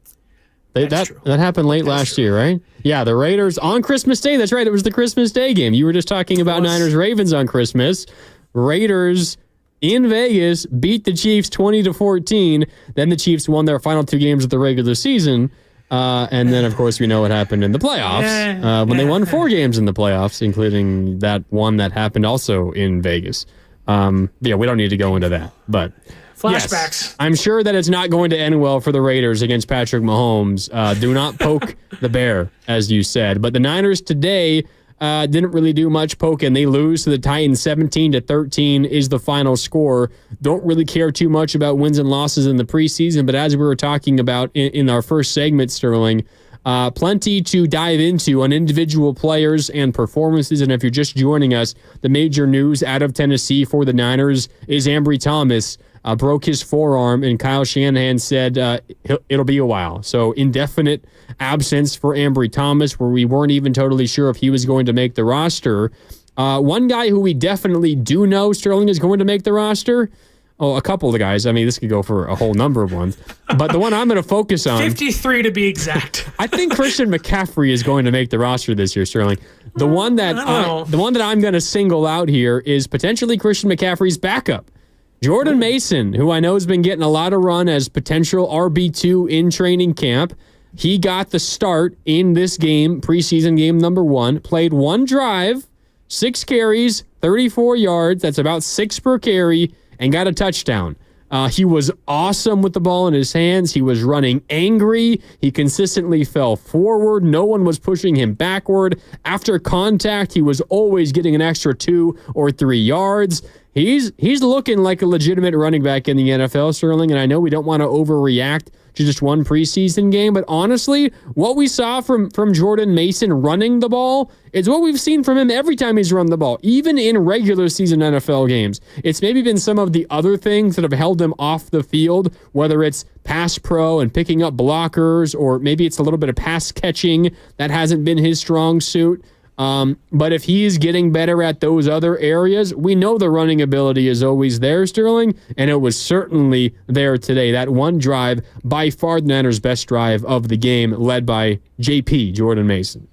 That happened late last year, right? Yeah, the Raiders on Christmas Day. That's right. It was the Christmas Day game. You were just talking about Niners-Ravens on Christmas. Raiders in Vegas beat the Chiefs 20-14. Then the Chiefs won their final 2 games of the regular season. And then, of course, we know what happened in the playoffs when they won 4 games in the playoffs, including that one that happened also in Vegas. We don't need to go into that. But flashbacks. Yes, I'm sure that it's not going to end well for the Raiders against Patrick Mahomes. Do not poke the bear, as you said. But the Niners today didn't really do much poking. They lose to the Titans 17-13 is the final score. Don't really care too much about wins and losses in the preseason, but as we were talking about in our first segment, Sterling, plenty to dive into on individual players and performances. And if you're just joining us, the major news out of Tennessee for the Niners is Ambry Thomas broke his forearm, and Kyle Shanahan said it'll be a while. So indefinite absence for Ambry Thomas, where we weren't even totally sure if he was going to make the roster. One guy who we definitely do know, Sterling, is going to make the roster. Oh, a couple of the guys. I mean, this could go for a whole number of ones. But the one I'm going to focus on... 53 to be exact. I think Christian McCaffrey is going to make the roster this year, Sterling. The one that I'm going to single out here is potentially Christian McCaffrey's backup. Jordan Mason, who I know has been getting a lot of run as potential RB2 in training camp. He got the start in this game, preseason game number 1, played 1 drive, 6 carries, 34 yards. That's about 6 per carry, and got a touchdown. He was awesome with the ball in his hands. He was running angry. He consistently fell forward. No one was pushing him backward. After contact, he was always getting an extra 2 or 3 yards. He's looking like a legitimate running back in the NFL, Sterling, and I know we don't want to overreact to just one preseason game, but honestly, what we saw from Jordan Mason running the ball is what we've seen from him every time he's run the ball, even in regular season NFL games. It's maybe been some of the other things that have held him off the field, whether it's pass pro and picking up blockers, or maybe it's a little bit of pass catching that hasn't been his strong suit. But if he is getting better at those other areas, we know the running ability is always there, Sterling, and it was certainly there today. That one drive, by far the Niners' best drive of the game, led by JP, Jordan Mason.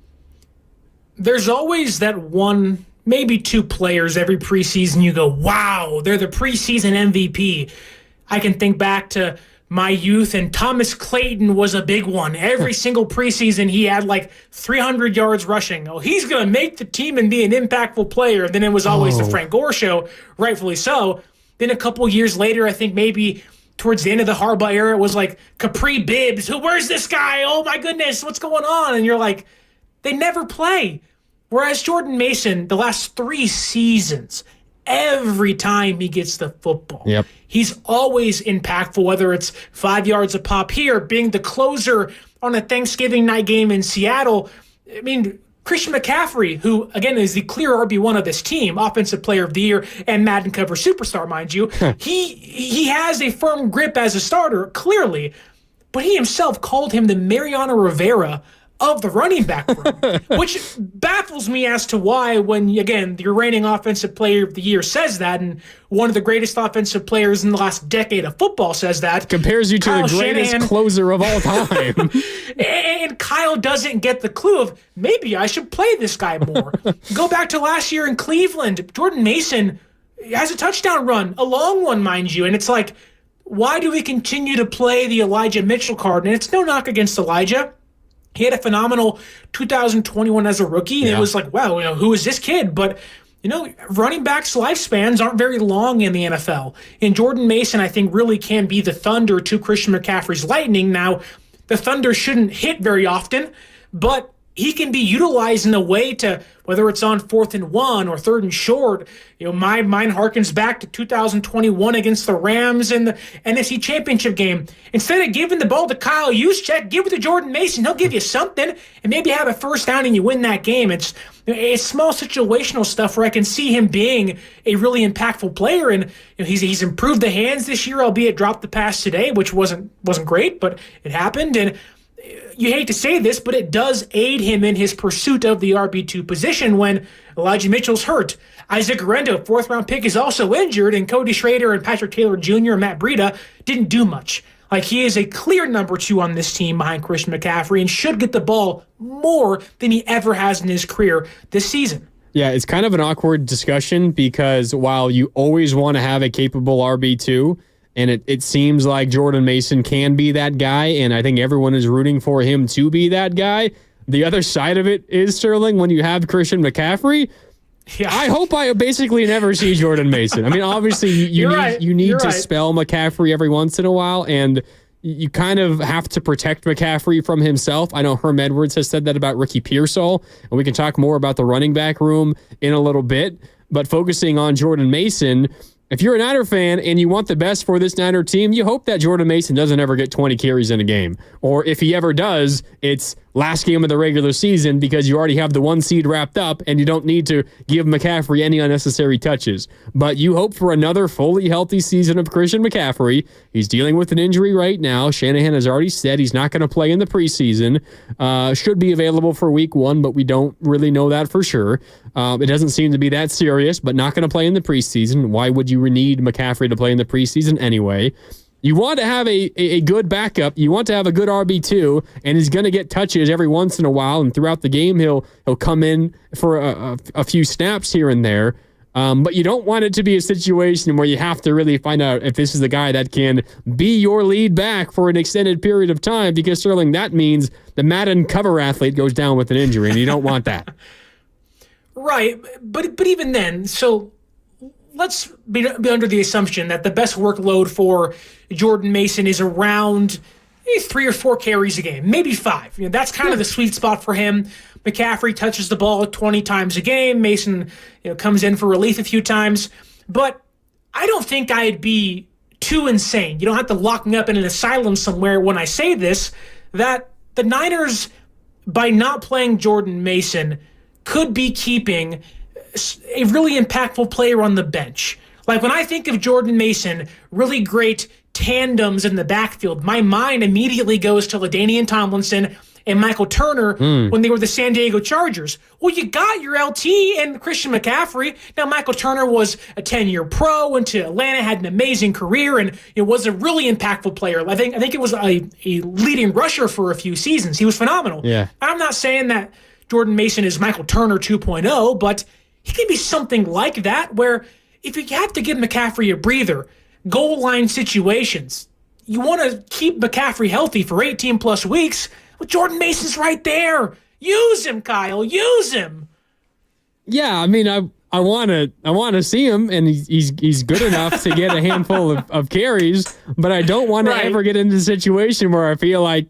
There's always that one, maybe two players every preseason you go, wow, they're the preseason MVP. I can think back to my youth, and Thomas Clayton was a big one. Every single preseason, he had like 300 yards rushing. Oh, he's going to make the team and be an impactful player. Then it was always the Frank Gore show, rightfully so. Then a couple years later, I think maybe towards the end of the Harbaugh era, it was like Capri Bibbs. Where's this guy? Oh my goodness, what's going on? And you're like, they never play. Whereas Jordan Mason, the last 3 seasons, every time he gets the football, he's always impactful, whether it's 5 yards a pop here, being the closer on a Thanksgiving night game in Seattle. I mean, Christian McCaffrey, who, again, is the clear RB1 of this team, Offensive Player of the Year and Madden Cover Superstar, mind you, he has a firm grip as a starter, clearly, but he himself called him the Mariano Rivera of the running back room, which baffles me as to why when, again, your reigning Offensive Player of the Year says that, and one of the greatest offensive players in the last decade of football says that. Compares you to Kyle the greatest Shanahan, closer of all time. And Kyle doesn't get the clue of, maybe I should play this guy more. Go back to last year in Cleveland. Jordan Mason has a touchdown run, a long one, mind you, and it's like, why do we continue to play the Elijah Mitchell card? And it's no knock against Elijah. He had a phenomenal 2021 as a rookie, and it was like, wow, who is this kid? But, running backs' lifespans aren't very long in the NFL. And Jordan Mason, I think, really can be the thunder to Christian McCaffrey's lightning. Now, the thunder shouldn't hit very often, but he can be utilized in a way to, whether it's on 4th and 1 or 3rd and short. My mind harkens back to 2021 against the Rams in the NFC Championship game. Instead of giving the ball to Kyle Juszczyk, give it to Jordan Mason. He'll give you something and maybe have a first down and you win that game. It's small situational stuff where I can see him being a really impactful player. And he's improved the hands this year, albeit dropped the pass today, which wasn't great, but it happened. And you hate to say this, but it does aid him in his pursuit of the RB2 position when Elijah Mitchell's hurt. Isaac Guerrero, 4th-round pick, is also injured, and Cody Schrader and Patrick Taylor Jr. and Matt Breida didn't do much. Like, he is a clear number 2 on this team behind Christian McCaffrey and should get the ball more than he ever has in his career this season. Yeah, it's kind of an awkward discussion because while you always want to have a capable RB2, and it seems like Jordan Mason can be that guy, and I think everyone is rooting for him to be that guy. The other side of it is, Sterling, when you have Christian McCaffrey, I hope I basically never see Jordan Mason. I mean, obviously, you need to spell McCaffrey every once in a while, and you kind of have to protect McCaffrey from himself. I know Herm Edwards has said that about Ricky Pearsall, and we can talk more about the running back room in a little bit, but focusing on Jordan Mason, if you're a Niner fan and you want the best for this Niner team, you hope that Jordan Mason doesn't ever get 20 carries in a game. Or if he ever does, it's last game of the regular season because you already have the 1 seed wrapped up and you don't need to give McCaffrey any unnecessary touches. But you hope for another fully healthy season of Christian McCaffrey. He's dealing with an injury right now. Shanahan has already said he's not going to play in the preseason. Should be available for week 1, but we don't really know that for sure. It doesn't seem to be that serious, but not going to play in the preseason. Why would you need McCaffrey to play in the preseason anyway? You want to have a good backup. You want to have a good RB2, and he's going to get touches every once in a while, and throughout the game he'll come in for a few snaps here and there. But you don't want it to be a situation where you have to really find out if this is the guy that can be your lead back for an extended period of time, because, Sterling, that means the Madden cover athlete goes down with an injury, and you don't want that. Right, but even then, so let's be under the assumption that the best workload for Jordan Mason is around 3 or 4 carries a game, maybe 5. That's kind of the sweet spot for him. McCaffrey touches the ball 20 times a game. Mason comes in for relief a few times. But I don't think I'd be too insane. You don't have to lock me up in an asylum somewhere when I say this, that the Niners, by not playing Jordan Mason, could be keeping a really impactful player on the bench. Like when I think of Jordan Mason, really great tandems in the backfield, my mind immediately goes to LaDainian Tomlinson and Michael Turner when they were the San Diego Chargers. Well, you got your LT and Christian McCaffrey. Now, Michael Turner was a 10-year pro, went to Atlanta, had an amazing career, and it was a really impactful player. I think it was a leading rusher for a few seasons. He was phenomenal. Yeah. I'm not saying that Jordan Mason is Michael Turner 2.0, but he can be something like that, where if you have to give McCaffrey a breather, goal line situations, you want to keep McCaffrey healthy for 18-plus weeks. Well, Jordan Mason's right there. Use him, Kyle. Use him. Yeah, I mean, I want to see him, and he's good enough to get a handful of carries, but I don't want to ever get into a situation where I feel like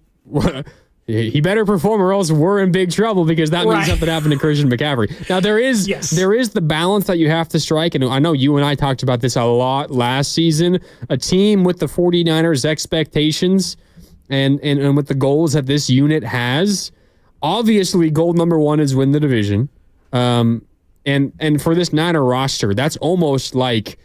he better perform or else we're in big trouble, because that means something happened to Christian McCaffrey. Now, there is the balance that you have to strike, and I know you and I talked about this a lot last season. A team with the 49ers expectations and with the goals that this unit has, obviously goal number one is win the division. And for this Niner roster, that's almost like,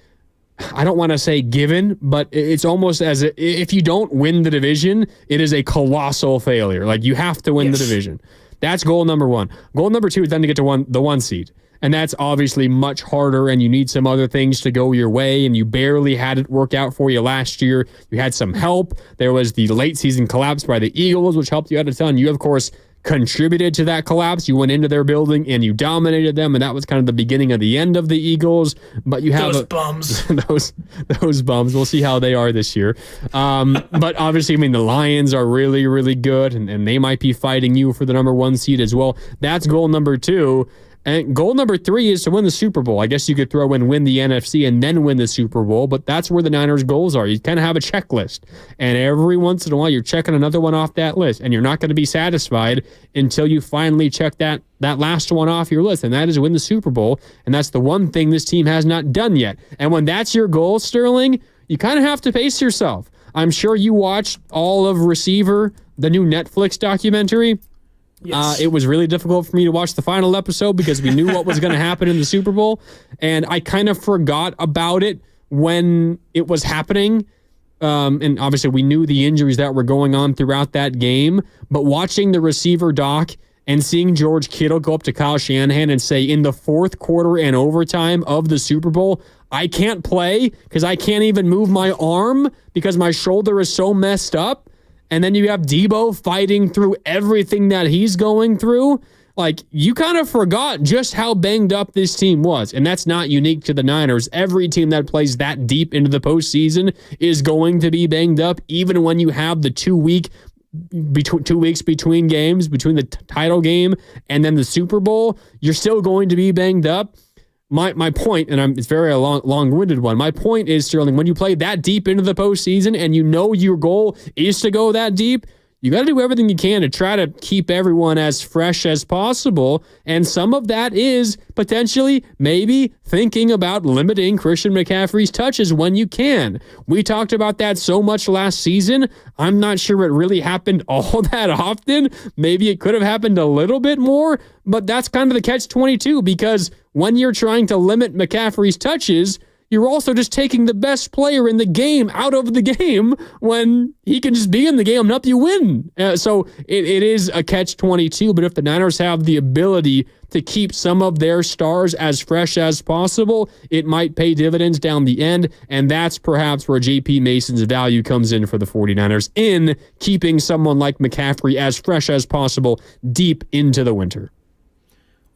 I don't want to say given, but it's almost as if you don't win the division, it is a colossal failure. Like, you have to win the division. That's goal number one. Goal number two is then to get to the one seed. And that's obviously much harder, and you need some other things to go your way, and you barely had it work out for you last year. You had some help. There was the late season collapse by the Eagles, which helped you out a ton. You, of course, contributed to that collapse. You went into their building and you dominated them, and that was kind of the beginning of the end of the Eagles. But you have those bums. those bums. We'll see how they are this year. But obviously, I mean, the Lions are really, really good, and they might be fighting you for the number one seed as well. That's goal number two. And goal number three is to win the Super Bowl. I guess you could throw in win the NFC and then win the Super Bowl, but that's where the Niners' goals are. You kind of have a checklist, and every once in a while you're checking another one off that list, and you're not going to be satisfied until you finally check that last one off your list, and that is win the Super Bowl, and that's the one thing this team has not done yet. And when that's your goal, Sterling, you kind of have to pace yourself. I'm sure you watched all of Receiver, the new Netflix documentary. Yes. It was really difficult for me to watch the final episode because we knew what was going to happen in the Super Bowl, and I kind of forgot about it when it was happening. And obviously we knew the injuries that were going on throughout that game, but watching the Receiver doc and seeing George Kittle go up to Kyle Shanahan and say, in the fourth quarter and overtime of the Super Bowl, I can't play because I can't even move my arm because my shoulder is so messed up. And then you have Debo fighting through everything that he's going through. Like, you kind of forgot just how banged up this team was. And that's not unique to the Niners. Every team that plays that deep into the postseason is going to be banged up, even when you have the 2 weeks between games, between the title game and then the Super Bowl. You're still going to be banged up. My point, and it's very long-winded one. My point is, Sterling, when you play that deep into the postseason and you know your goal is to go that deep, you got to do everything you can to try to keep everyone as fresh as possible. And some of that is potentially maybe thinking about limiting Christian McCaffrey's touches when you can. We talked about that so much last season. I'm not sure it really happened all that often. Maybe it could have happened a little bit more, but that's kind of the catch-22, because when you're trying to limit McCaffrey's touches, you're also just taking the best player in the game out of the game when he can just be in the game and help you win. So it is a catch-22, but if the Niners have the ability to keep some of their stars as fresh as possible, it might pay dividends down the end, and that's perhaps where J.P. Mason's value comes in for the 49ers, in keeping someone like McCaffrey as fresh as possible deep into the winter.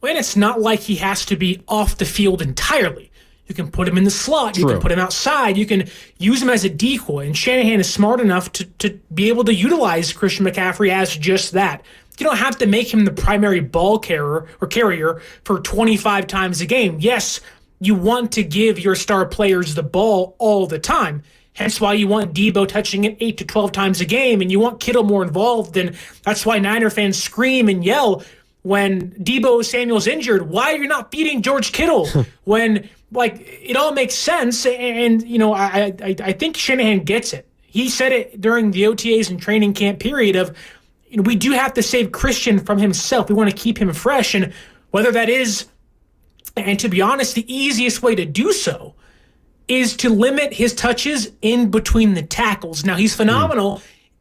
And it's not like he has to be off the field entirely. You can put him in the slot. You can put him outside. You can use him as a decoy. And Shanahan is smart enough to be able to utilize Christian McCaffrey as just that. You don't have to make him the primary ball carrier for 25 times a game. Yes, you want to give your star players the ball all the time. Hence why you want Debo touching it 8 to 12 times a game, and you want Kittle more involved. And that's why Niner fans scream and yell when Debo Samuel's injured. Why are you not feeding George Kittle? When, like, it all makes sense. And, you know, I think Shanahan gets it. He said it during the OTAs and training camp period of, you know, we do have to save Christian from himself. We want to keep him fresh. And whether that is, and to be honest, the easiest way to do so is to limit his touches in between the tackles. Now, he's phenomenal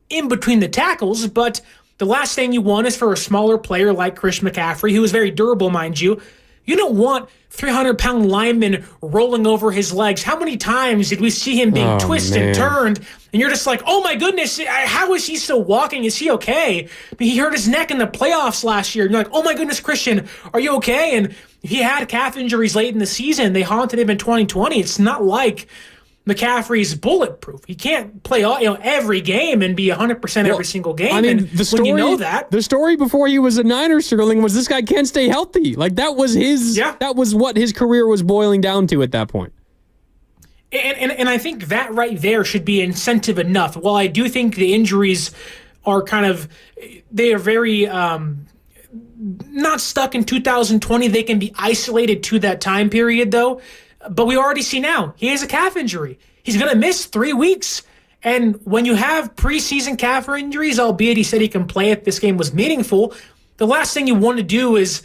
in between the tackles, but the last thing you want is for a smaller player like Christian McCaffrey, who is very durable, mind you. You don't want 300-pound linemen rolling over his legs. How many times did we see him being twisted and turned? And you're just like, oh my goodness, how is he still walking? Is he okay? He hurt his neck in the playoffs last year. And you're like, oh my goodness, Christian, are you okay? And he had calf injuries late in the season. They haunted him in 2020. It's not like McCaffrey's bulletproof. He can't play every game and be 100% every single game. I mean, and the story, when you know that, the story before he was a Niner, Sterling, was this guy can't stay healthy. Like that was that was what his career was boiling down to at that point. And I think that right there should be incentive enough. While I do think the injuries are they are very not stuck in 2020. They can be isolated to that time period, though. But we already see now, he has a calf injury. He's going to miss 3 weeks. And when you have preseason calf injuries, albeit he said he can play if this game was meaningful, the last thing you want to do is,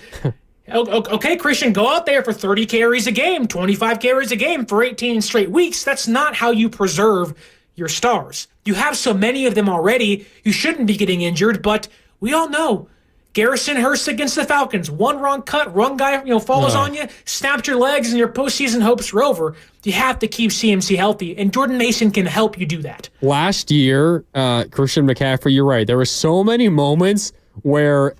okay, Christian, go out there for 30 carries a game, 25 carries a game for 18 straight weeks. That's not how you preserve your stars. You have so many of them already, you shouldn't be getting injured, but we all know Garrison Hurst against the Falcons. One wrong cut, wrong guy falls on you, snapped your legs, and your postseason hopes are over. You have to keep CMC healthy, and Jordan Mason can help you do that. Last year, Christian McCaffrey, you're right. There were so many moments where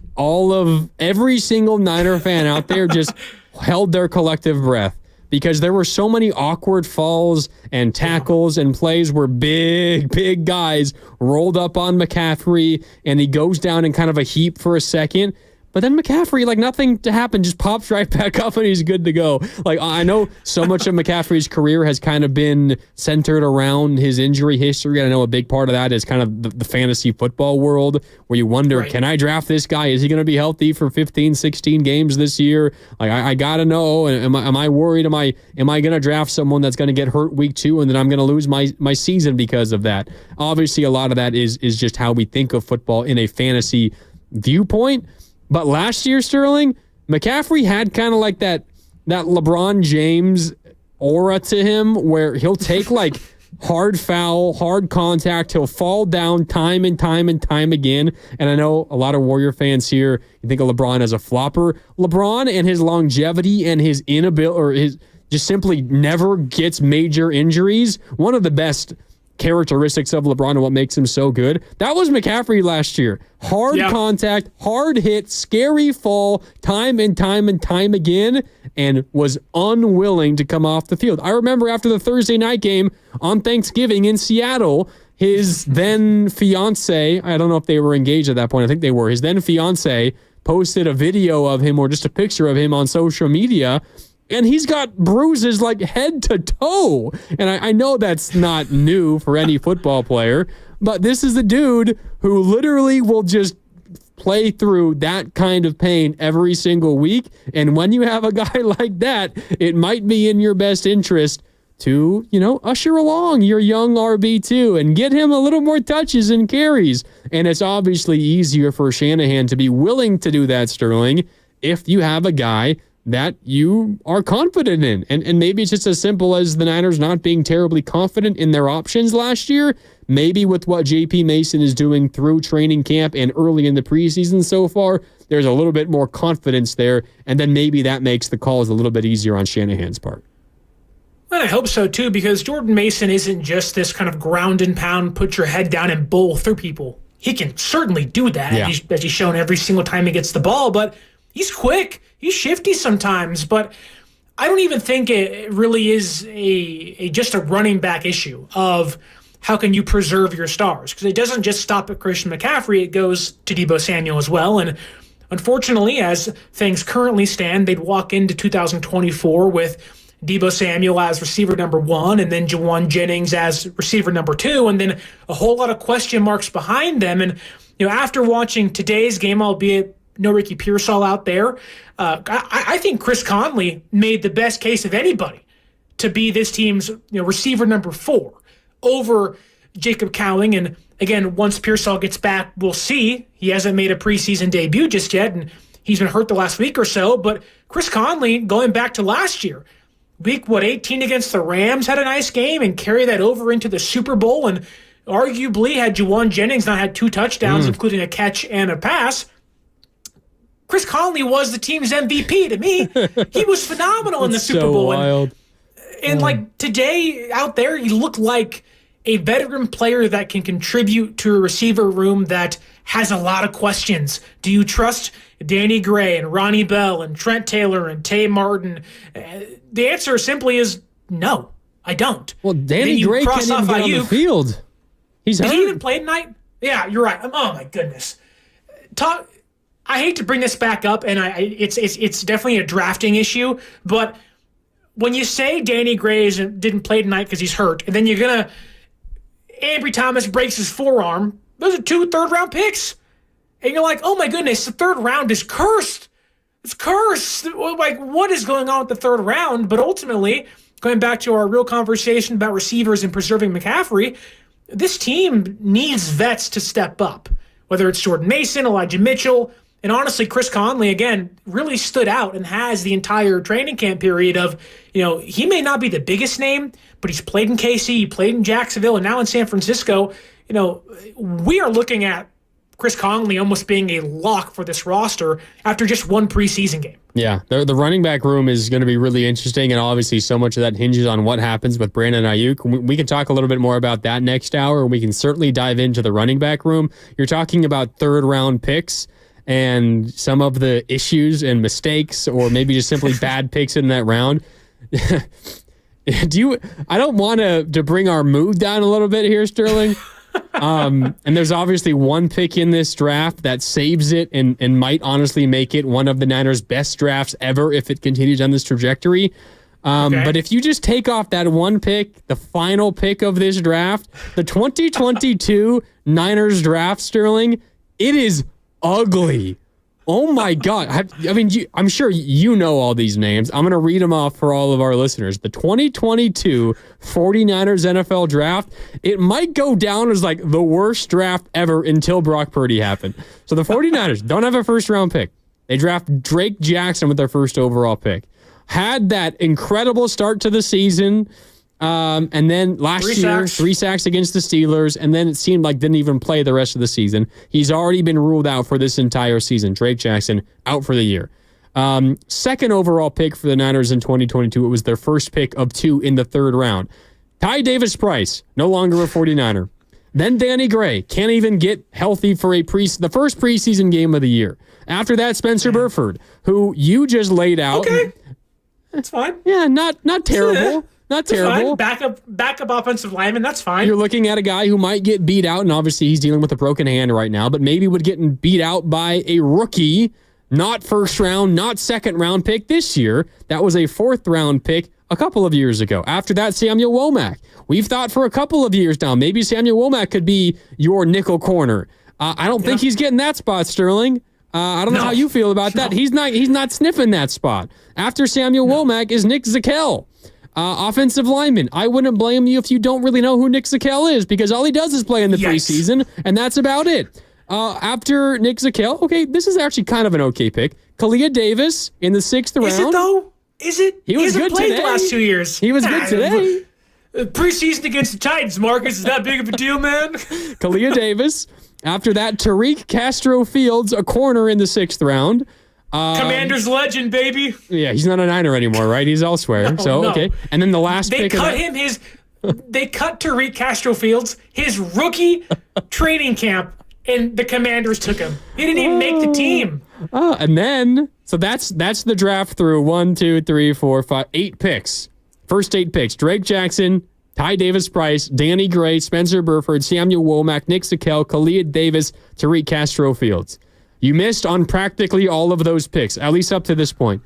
every single Niner fan out there just held their collective breath, because there were so many awkward falls and tackles and plays where big guys rolled up on McCaffrey and he goes down in kind of a heap for a second. But then McCaffrey, like nothing to happen, just pops right back up and he's good to go. Like, I know so much of McCaffrey's career has kind of been centered around his injury history. And I know a big part of that is kind of the fantasy football world where you wonder, Can I draft this guy? Is he going to be healthy for 15, 16 games this year? Like, I got to know. Am I worried? Am I going to draft someone that's going to get hurt week 2 and then I'm going to lose my season because of that? Obviously, a lot of that is just how we think of football in a fantasy viewpoint. But last year, Sterling, McCaffrey had kind of like that LeBron James aura to him where he'll take like hard foul, hard contact. He'll fall down time and time again. And I know a lot of Warrior fans here, you think of LeBron as a flopper. LeBron and his longevity and his inability, or his just simply never gets major injuries. One of the best characteristics of LeBron and what makes him so good. That was McCaffrey last year. Hard contact, hard hit, scary fall, time and time again, and was unwilling to come off the field. I remember after the Thursday night game on Thanksgiving in Seattle, his then fiance, I don't know if they were engaged at that point, I think they were, his then fiance posted a video of him or just a picture of him on social media, and he's got bruises like head to toe. And I know that's not new for any football player, but this is a dude who literally will just play through that kind of pain every single week. And when you have a guy like that, it might be in your best interest to, usher along your young RB2 and get him a little more touches and carries. And it's obviously easier for Shanahan to be willing to do that, Sterling, if you have a guy that you are confident in. And maybe it's just as simple as the Niners not being terribly confident in their options last year. Maybe with what JP Mason is doing through training camp and early in the preseason so far, there's a little bit more confidence there. And then maybe that makes the calls a little bit easier on Shanahan's part. Well, I hope so, too, because Jordan Mason isn't just this kind of ground and pound, put your head down and bowl through people. He can certainly do that, as he's shown every single time he gets the ball, but he's quick. He's shifty sometimes, but I don't even think it really is just a running back issue of how can you preserve your stars, because it doesn't just stop at Christian McCaffrey. It goes to Deebo Samuel as well, and unfortunately, as things currently stand, they'd walk into 2024 with Deebo Samuel as receiver number 1 and then Jawan Jennings as receiver number 2, and then a whole lot of question marks behind them. And after watching today's game, albeit no Ricky Pearsall out there, I think Chris Conley made the best case of anybody to be this team's receiver number 4 over Jacob Cowling. And again, once Pearsall gets back, we'll see. He hasn't made a preseason debut just yet, and he's been hurt the last week or so. But Chris Conley, going back to last year, week 18 against the Rams had a nice game and carry that over into the Super Bowl, and arguably had Juwan Jennings not had 2 touchdowns, including a catch and a pass, Chris Conley was the team's MVP to me. He was phenomenal in the Super Bowl. Wild. And like today out there, he looked like a veteran player that can contribute to a receiver room that has a lot of questions. Do you trust Danny Gray and Ronnie Bell and Trent Taylor and Tay Martin? The answer simply is no, I don't. Well, Danny Gray can't even get on the field. He's hurt. Did he even play tonight? Yeah, you're right. Oh my goodness. I hate to bring this back up, and it's definitely a drafting issue, but when you say Danny Gray didn't play tonight because he's hurt, and then you're gonna Ambry Thomas breaks his forearm, those are 2 third-round picks. And you're like, oh my goodness, the 3rd round is cursed. It's cursed. Like, what is going on with the 3rd round? But ultimately, going back to our real conversation about receivers and preserving McCaffrey, this team needs vets to step up. Whether it's Jordan Mason, Elijah Mitchell, and honestly, Chris Conley, again, really stood out and has the entire training camp period of, he may not be the biggest name, but he's played in KC, he played in Jacksonville, and now in San Francisco. We are looking at Chris Conley almost being a lock for this roster after just 1 preseason game. Yeah, the running back room is going to be really interesting, and obviously so much of that hinges on what happens with Brandon Ayuk. We can talk a little bit more about that next hour, and we can certainly dive into the running back room. You're talking about 3rd-round picks and some of the issues and mistakes, or maybe just simply bad picks in that round. I don't want to bring our mood down a little bit here, Sterling. And there's obviously one pick in this draft that saves it and might honestly make it one of the Niners' best drafts ever if it continues on this trajectory. But if you just take off that one pick, the final pick of this draft, the 2022 Niners draft, Sterling, it is ugly. Oh my God. I'm sure you know all these names. I'm going to read them off for all of our listeners. The 2022 49ers NFL draft, it might go down as like the worst draft ever until Brock Purdy happened. So the 49ers don't have a 1st-round pick. They draft Drake Jackson with their 1st overall pick. Had that incredible start to the season. And then last year, 3 sacks against the Steelers, and then it seemed like didn't even play the rest of the season. He's already been ruled out for this entire season. Drake Jackson out for the year. 2nd overall pick for the Niners in 2022. It was their 1st pick of 2 in the 3rd round. Ty Davis-Price, no longer a 49er. Then Danny Gray, can't even get healthy for the first preseason game of the year. After that, Spencer Burford, who you just laid out. Okay, that's fine. Yeah, not terrible. Not terrible. Fine. Backup offensive lineman, that's fine. You're looking at a guy who might get beat out, and obviously he's dealing with a broken hand right now, but maybe would get beat out by a rookie, not 1st round, not 2nd round pick this year. That was a 4th round pick a couple of years ago. After that, Samuel Womack. We've thought for a couple of years now, maybe Samuel Womack could be your nickel corner. I don't think he's getting that spot, Sterling. I don't know how you feel about that. He's not sniffing that spot. After Samuel Womack is Nick Zakelj. Offensive lineman. I wouldn't blame you if you don't really know who Nick Zakelj is, because all he does is play in the preseason, and that's about it. After Nick Zakelj, okay, this is actually kind of an okay pick. Kalia Davis in the 6th round. Is it though? Is it? He was good played today. The last 2 years. He was good today. Preseason against the Titans, Marcus, is that big of a deal, man? Kalia Davis. After that, Tariq Castro-Fields, a corner in the 6th round. Commanders legend, baby. Yeah, he's not a Niner anymore, right? He's elsewhere. Okay. And then the last pick. They cut Tariq Castro-Fields, his rookie training camp, and the Commanders took him. He didn't even make the team. And then, so that's the draft through 1, 2, 3, 4, 5, 8 picks. First 8 picks. Drake Jackson, Ty Davis-Price, Danny Gray, Spencer Burford, Samuel Womack, Nick Zakelj, Kalia Davis, Tariq Castro-Fields. You missed on practically all of those picks, at least up to this point.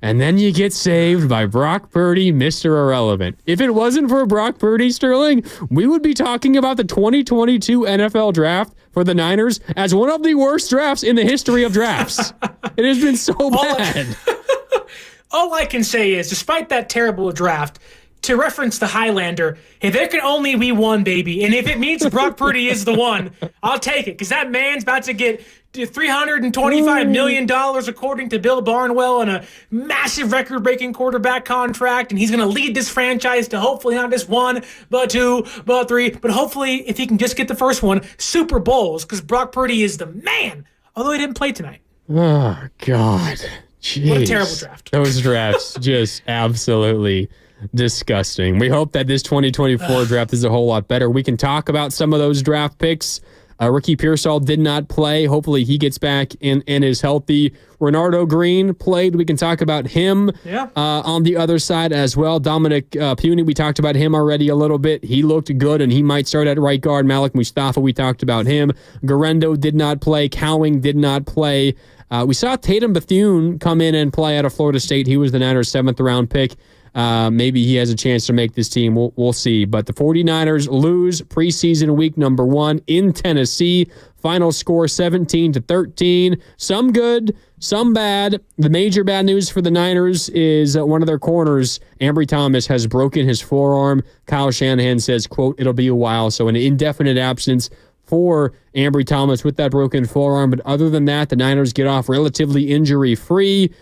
And then you get saved by Brock Purdy, Mr. Irrelevant. If it wasn't for Brock Purdy, Sterling, we would be talking about the 2022 NFL draft for the Niners as one of the worst drafts in the history of drafts. It has been so bad. All I can say is, despite that terrible draft, to reference the Highlander, if there can only be one, baby, and if it means Brock Purdy is the one, I'll take it, because that man's about to get $325 million, according to Bill Barnwell, and a massive record-breaking quarterback contract, and he's going to lead this franchise to hopefully not just one, but two, but three, but hopefully, if he can just get the first one, Super Bowls, because Brock Purdy is the man, although he didn't play tonight. Oh, God. Jeez. What a terrible draft. Those drafts just absolutely disgusting. We hope that this 2024 draft is a whole lot better. We can talk about some of those draft picks. Ricky Pearsall did not play. Hopefully he gets back and is healthy. Renardo Green played. We can talk about him on the other side as well. Dominic Puny, we talked about him already a little bit. He looked good, and he might start at right guard. Malik Mustafa, we talked about him. Garendo did not play. Cowing did not play. We saw Tatum Bethune come in and play out of Florida State. He was the Niners' 7th-round pick. Maybe he has a chance to make this team. We'll see. But the 49ers lose preseason week number 1 in Tennessee. Final score 17-13. Some good, some bad. The major bad news for the Niners is one of their corners, Ambry Thomas, has broken his forearm. Kyle Shanahan says, quote, it'll be a while. So an indefinite absence for Ambry Thomas with that broken forearm. But other than that, the Niners get off relatively injury-free.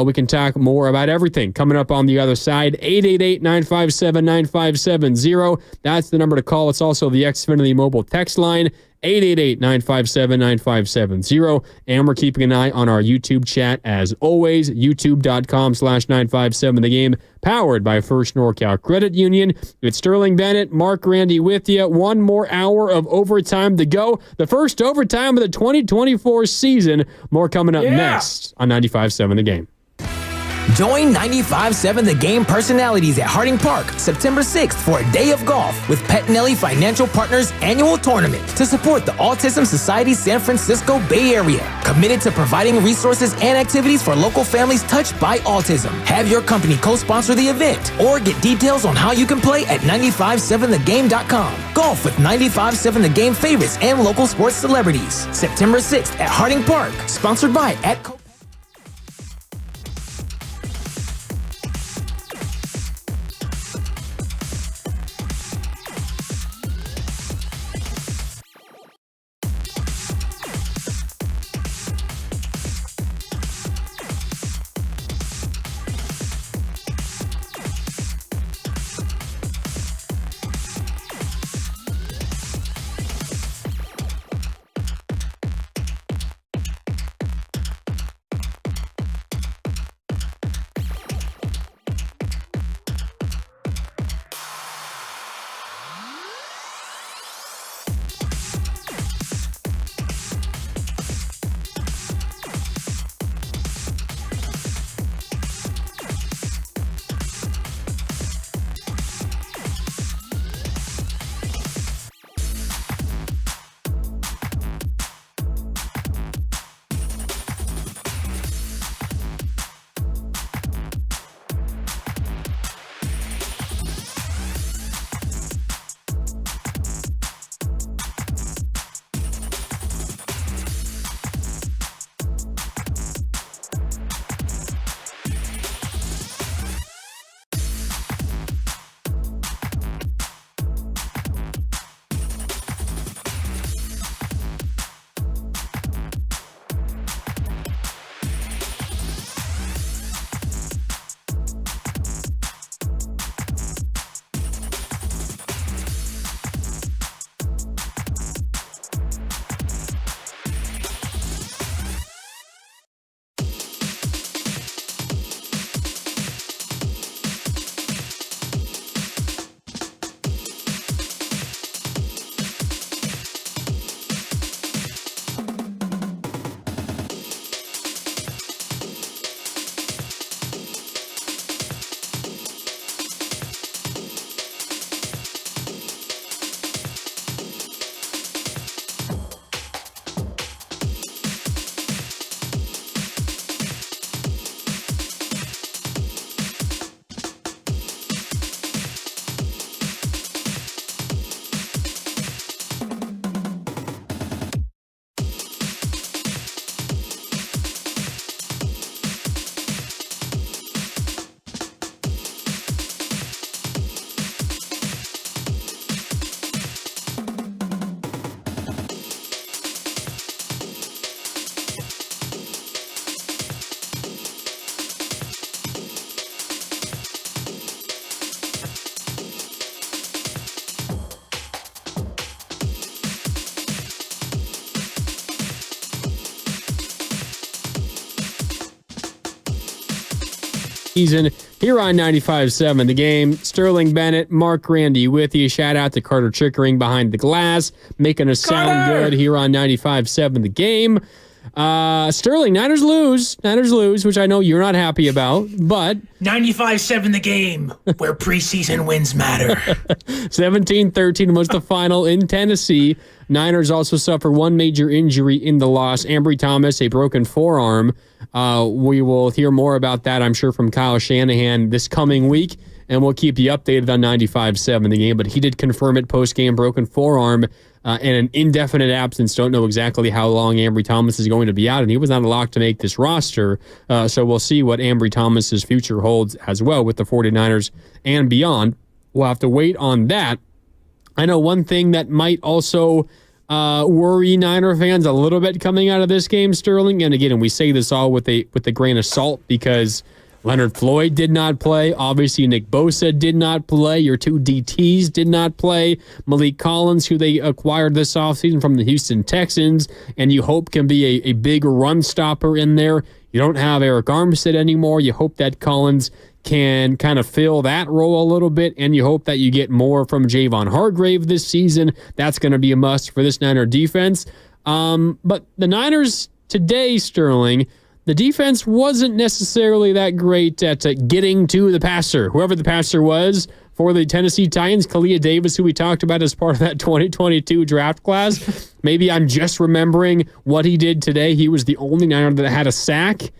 We can talk more about everything coming up on the other side. 888-957-9570. That's the number to call. It's also the Xfinity mobile text line, 888-957-9570. And we're keeping an eye on our YouTube chat as always, youtube.com/957 The Game, powered by First NorCal Credit Union. It's Sterling Bennett, Mark Randy with you. One more hour of overtime to go. The first overtime of the 2024 season. More coming up next on 95.7 The Game. Join 95.7 The Game personalities at Harding Park September 6th for a day of golf with Pettinelli Financial Partners annual tournament to support the Autism Society San Francisco Bay Area. Committed to providing resources and activities for local families touched by autism. Have your company co-sponsor the event or get details on how you can play at 957thegame.com. Golf with 95.7 The Game favorites and local sports celebrities. September 6th at Harding Park. Sponsored by ATCO. season here on 95.7 The Game. Sterling Bennett, Mark Randy with you. Shout out to Carter Chickering behind the glass, making us sound good here on 95.7 The Game. Sterling, Niners lose, which I know you're not happy about, but 95.7 The Game, where preseason wins matter. 17-13 was the final in Tennessee. Niners also suffer one major injury in the loss. Ambry Thomas, a broken forearm. We will hear more about that, I'm sure, from Kyle Shanahan this coming week, and we'll keep you updated on 95.7 The Game, but he did confirm it post-game, broken forearm, and an indefinite absence. Don't know exactly how long Ambry Thomas is going to be out, and he was not locked to make this roster. So we'll see what Ambry Thomas's future holds as well with the 49ers and beyond. We'll have to wait on that. I know one thing that might also worry Niner fans a little bit coming out of this game, Sterling, and again, we say this all with a grain of salt because Leonard Floyd did not play. Obviously, Nick Bosa did not play. Your two DTs did not play. Malik Collins, who they acquired this offseason from the Houston Texans, and you hope can be a big run stopper in there. You don't have Eric Armstead anymore. You hope that Collins can kind of fill that role a little bit, and you hope that you get more from Javon Hargrave this season. That's going to be a must for this Niner defense. But the Niners today, Sterling, the defense wasn't necessarily that great at getting to the passer. Whoever the passer was for the Tennessee Titans, Kalia Davis, who we talked about as part of that 2022 draft class. Maybe I'm just remembering what he did today. He was the only Niner that had a sack.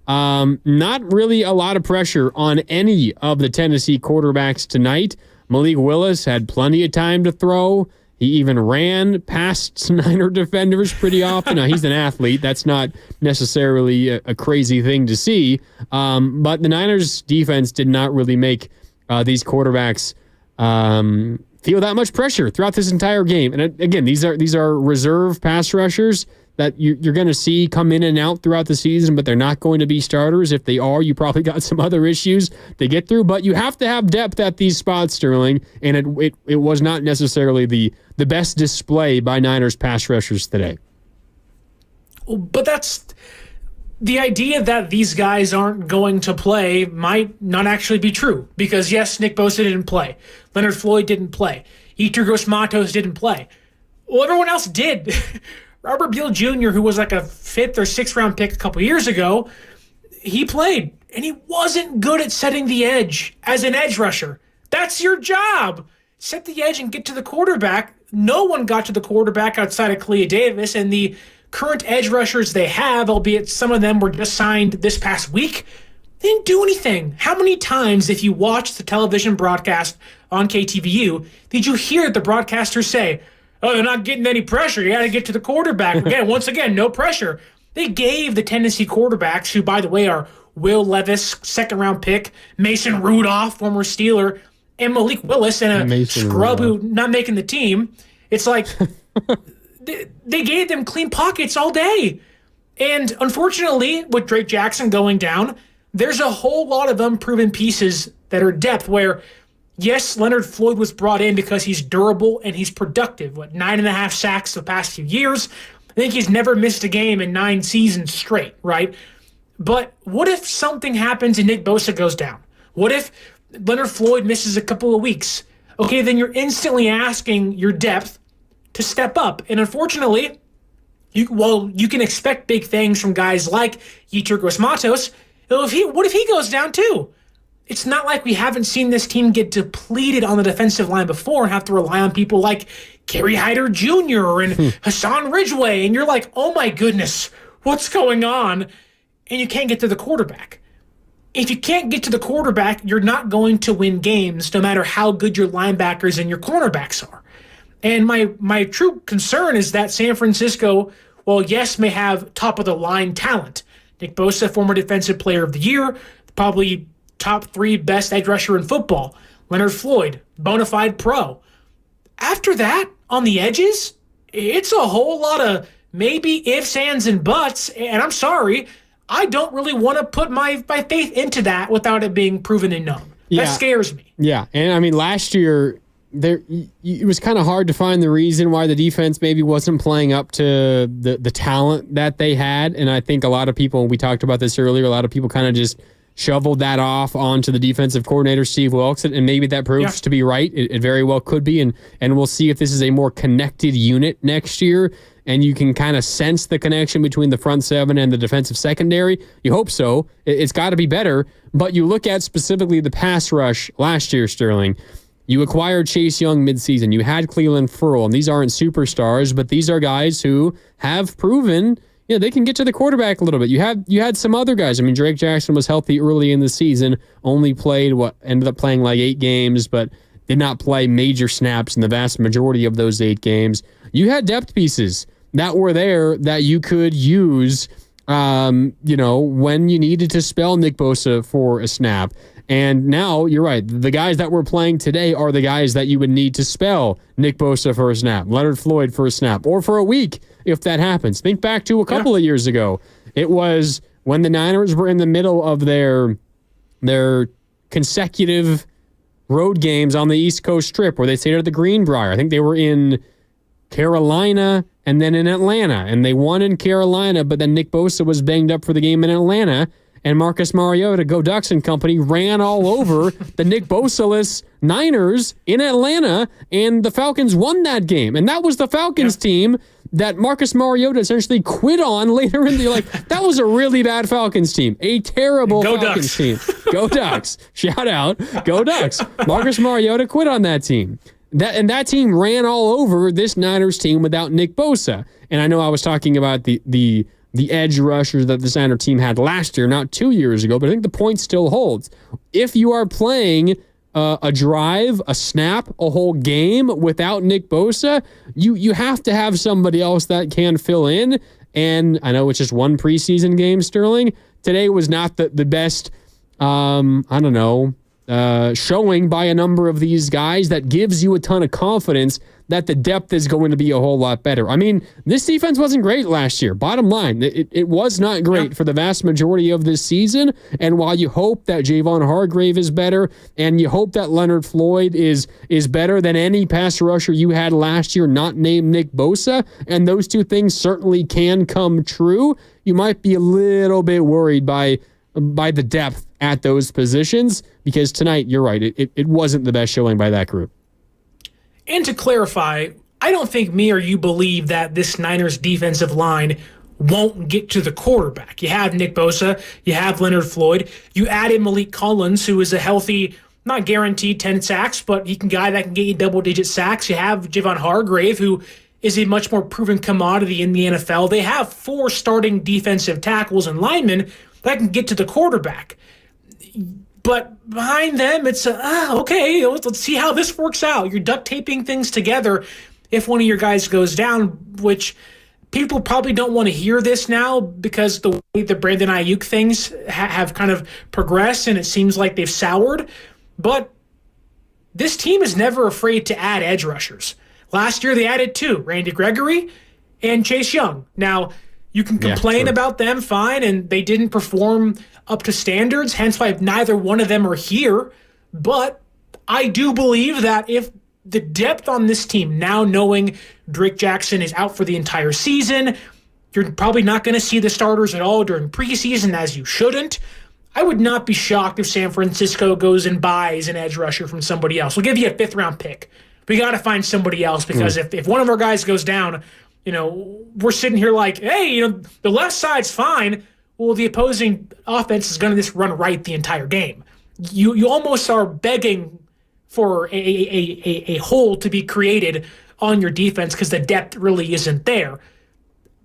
Not really a lot of pressure on any of the Tennessee quarterbacks tonight. Malik Willis had plenty of time to throw. He even ran past Niner defenders pretty often. Now, he's an athlete. That's not necessarily a crazy thing to see. But the Niners defense did not really make these quarterbacks feel that much pressure throughout this entire game. And again, these are reserve pass rushers that you're going to see come in and out throughout the season, but they're not going to be starters. If they are, you probably got some other issues to get through. But you have to have depth at these spots, Sterling, and it was not necessarily the best display by Niners pass rushers today. But that's the idea that these guys aren't going to play might not actually be true. Because, yes, Nick Bosa didn't play. Leonard Floyd didn't play. Yetur Gross-Matos didn't play. Well, everyone else did. Robert Beal Jr., who was like a 5th or 6th round pick a couple years ago, he played, and he wasn't good at setting the edge as an edge rusher. That's your job. Set the edge and get to the quarterback. No one got to the quarterback outside of Kalia Davis, and the current edge rushers they have, albeit some of them were just signed this past week, they didn't do anything. How many times, if you watched the television broadcast on KTVU, did you hear the broadcaster say, "Oh, they're not getting any pressure. You got to get to the quarterback." Again, once again, no pressure. They gave the Tennessee quarterbacks, who, by the way, are Will Levis, 2nd-round pick, Mason Rudolph, former Steeler, and Malik Willis, and a scrub who not making the team. It's like they gave them clean pockets all day. And unfortunately, with Drake Jackson going down, there's a whole lot of unproven pieces that are depth where, yes, Leonard Floyd was brought in because he's durable and he's productive. 9.5 sacks the past few years. I think he's never missed a game in 9 seasons straight, right? But what if something happens and Nick Bosa goes down? What if Leonard Floyd misses a couple of weeks? Okay, then you're instantly asking your depth to step up. And unfortunately, you can expect big things from guys like Yetur Gross-Matos. What if he goes down too? It's not like we haven't seen this team get depleted on the defensive line before and have to rely on people like Kerry Hyder Jr. and Hassan Ridgeway. And you're like, oh my goodness, what's going on? And you can't get to the quarterback. If you can't get to the quarterback, you're not going to win games no matter how good your linebackers and your cornerbacks are. And my true concern is that San Francisco, well, yes, may have top-of-the-line talent. Nick Bosa, former Defensive Player of the Year, probably top 3 best edge rusher in football. Leonard Floyd, bona fide pro. After that, on the edges, it's a whole lot of maybe ifs, ands, and buts. And I'm sorry, I don't really want to put my faith into that without it being proven and known. Yeah. That scares me. Yeah, and I mean, last year, it was kind of hard to find the reason why the defense maybe wasn't playing up to the talent that they had. And I think a lot of people, we talked about this earlier, a lot of people kind of just shoveled that off onto the defensive coordinator, Steve Wilkes, and maybe that proves to be right. It very well could be, and we'll see if this is a more connected unit next year, and you can kind of sense the connection between the front seven and the defensive secondary. You hope so. It's got to be better, but you look at specifically the pass rush last year, Sterling. You acquired Chase Young midseason. You had Cleveland Ferrell, and these aren't superstars, but these are guys who have proven they can get to the quarterback a little bit. You had some other guys. I mean, Drake Jackson was healthy early in the season, only played ended up playing like 8 games, but did not play major snaps in the vast majority of those 8 games. You had depth pieces that were there that you could use, when you needed to spell Nick Bosa for a snap. And now, you're right, the guys that we're playing today are the guys that you would need to spell Nick Bosa for a snap, Leonard Floyd for a snap, or for a week if that happens. Think back to a couple of years ago. It was when the Niners were in the middle of their consecutive road games on the East Coast Strip where they stayed at the Greenbrier. I think they were in Carolina and then in Atlanta, and they won in Carolina, but then Nick Bosa was banged up for the game in Atlanta, and Marcus Mariota, Go Ducks and company, ran all over the Nick Bosa-less Niners in Atlanta, and the Falcons won that game. And that was the Falcons team that Marcus Mariota essentially quit on later in the that was a really bad Falcons team. A terrible Falcons team. Go Ducks. Shout out. Go Ducks. Marcus Mariota quit on that team. That team ran all over this Niners team without Nick Bosa. And I know I was talking about the edge rushers that the Niner team had last year, not 2 years ago, but I think the point still holds. If you are playing a drive, a snap, a whole game without Nick Bosa, you have to have somebody else that can fill in. And I know it's just one preseason game, Sterling. Today was not the best, showing by a number of these guys that gives you a ton of confidence that the depth is going to be a whole lot better. I mean, this defense wasn't great last year. Bottom line, it was not great for the vast majority of this season. And while you hope that Javon Hargrave is better, and you hope that Leonard Floyd is better than any pass rusher you had last year, not named Nick Bosa, and those two things certainly can come true, you might be a little bit worried by the depth at those positions, because tonight, you're right, it wasn't the best showing by that group. And to clarify, I don't think me or you believe that this Niners defensive line won't get to the quarterback. You have Nick Bosa, you have Leonard Floyd, you added Malik Collins, who is a healthy, not guaranteed 10 sacks, but he can guy that can get you double-digit sacks. You have Javon Hargrave, who is a much more proven commodity in the NFL. They have 4 starting defensive tackles and linemen that can get to the quarterback. But behind them, it's okay, let's see how this works out. You're duct taping things together if one of your guys goes down, which people probably don't want to hear this now because the way the Brandon Ayuk things have kind of progressed and it seems like they've soured. But this team is never afraid to add edge rushers. Last year they added 2, Randy Gregory and Chase Young. Now, you can complain about them, fine, and they didn't perform up to standards, hence why neither one of them are here. But I do believe that if the depth on this team, now knowing Drake Jackson is out for the entire season, you're probably not going to see the starters at all during preseason, as you shouldn't. I would not be shocked if San Francisco goes and buys an edge rusher from somebody else. We'll give you a 5th-round pick. We got to find somebody else because if one of our guys goes down, we're sitting here like, hey, the left side's fine. Well, the opposing offense is going to just run right the entire game. You almost are begging for a hole to be created on your defense because the depth really isn't there.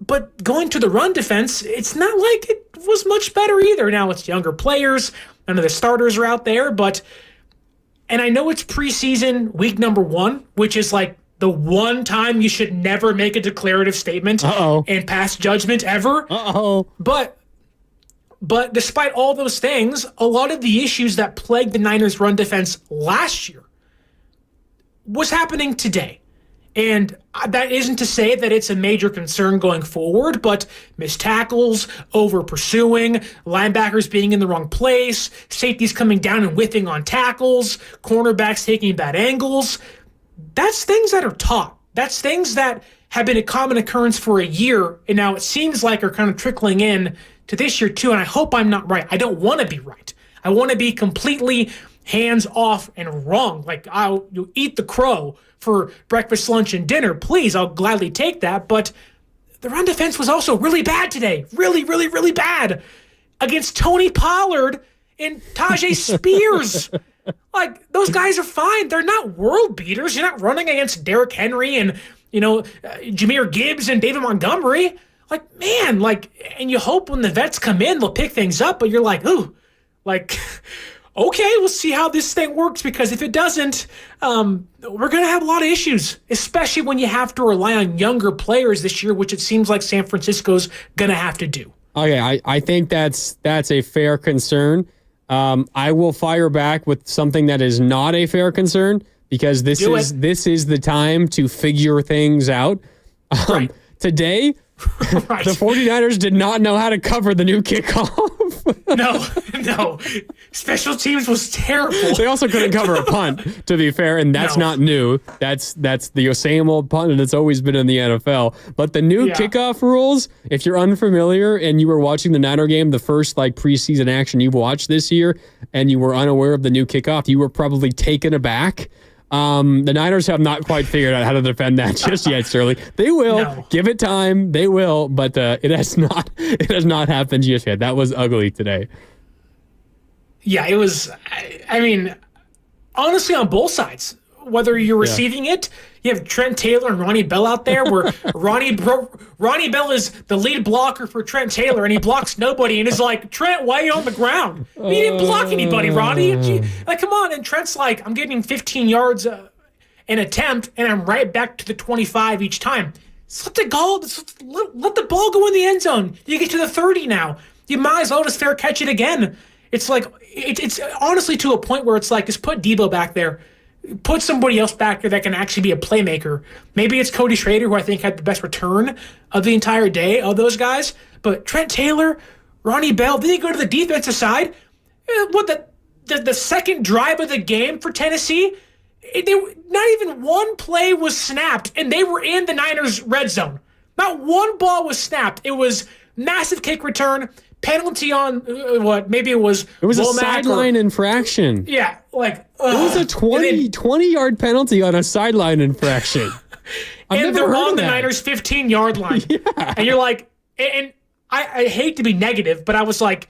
But going to the run defense, it's not like it was much better either. Now it's younger players. None of the starters are out there. And I know it's preseason week number 1, which is like the one time you should never make a declarative statement and pass judgment ever. But despite all those things, a lot of the issues that plagued the Niners' run defense last year was happening today. And that isn't to say that it's a major concern going forward, but missed tackles, over-pursuing, linebackers being in the wrong place, safeties coming down and whiffing on tackles, cornerbacks taking bad angles, that's things that are taught. That's things that have been a common occurrence for a year, and now it seems like are kind of trickling in to this year too, and I hope I'm not right. I don't want to be right. I want to be completely hands off and wrong. Like, you eat the crow for breakfast, lunch, and dinner. Please, I'll gladly take that. But the run defense was also really bad today. Really, really, really bad. Against Tony Pollard and Tajay Spears. Like, those guys are fine. They're not world beaters. You're not running against Derrick Henry and, Jahmyr Gibbs and David Montgomery. Like, man, and you hope when the vets come in, they'll pick things up, but you're like, ooh, okay, we'll see how this thing works, because if it doesn't, we're going to have a lot of issues, especially when you have to rely on younger players this year, which it seems like San Francisco's going to have to do. Okay, I think that's a fair concern. I will fire back with something that is not a fair concern, because this is the time to figure things out. Right. Today, right. The 49ers did not know how to cover the new kickoff. No. Special teams was terrible. They also couldn't cover a punt, to be fair, and that's not new. That's the same old punt, and it's always been in the NFL. But the new kickoff rules, if you're unfamiliar and you were watching the Niner game, the first preseason action you've watched this year, and you were unaware of the new kickoff, you were probably taken aback. The Niners have not quite figured out how to defend that just yet, Sterling. They will. No. Give it time. They will, but it has not happened just yet. That was ugly today. Yeah, it was. I mean, honestly, on both sides, whether you're receiving it, you have Trent Taylor and Ronnie Bell out there, where Ronnie Bell is the lead blocker for Trent Taylor, and he blocks nobody, and is like, Trent, why are you on the ground? You didn't block anybody, Ronnie. Come on. And Trent's like, I'm getting 15 yards an attempt, and I'm right back to the 25 each time. Let the ball go in the end zone. You get to the 30 now. You might as well just fair catch it again. It's it's honestly to a point where it's like, just put Debo back there. Put somebody else back there that can actually be a playmaker. Maybe it's Cody Schrader, who I think had the best return of the entire day of those guys. But Trent Taylor, Ronnie Bell, then you go to the defensive side. The second drive of the game for Tennessee, not even one play was snapped, and they were in the Niners' red zone. Not one ball was snapped. It was massive kick return, penalty on maybe it was a sideline infraction. Yeah, it was a 20-yard penalty on a sideline infraction. And they're on the Niners' 15-yard line. Yeah. And you're like, and I hate to be negative, but I was like,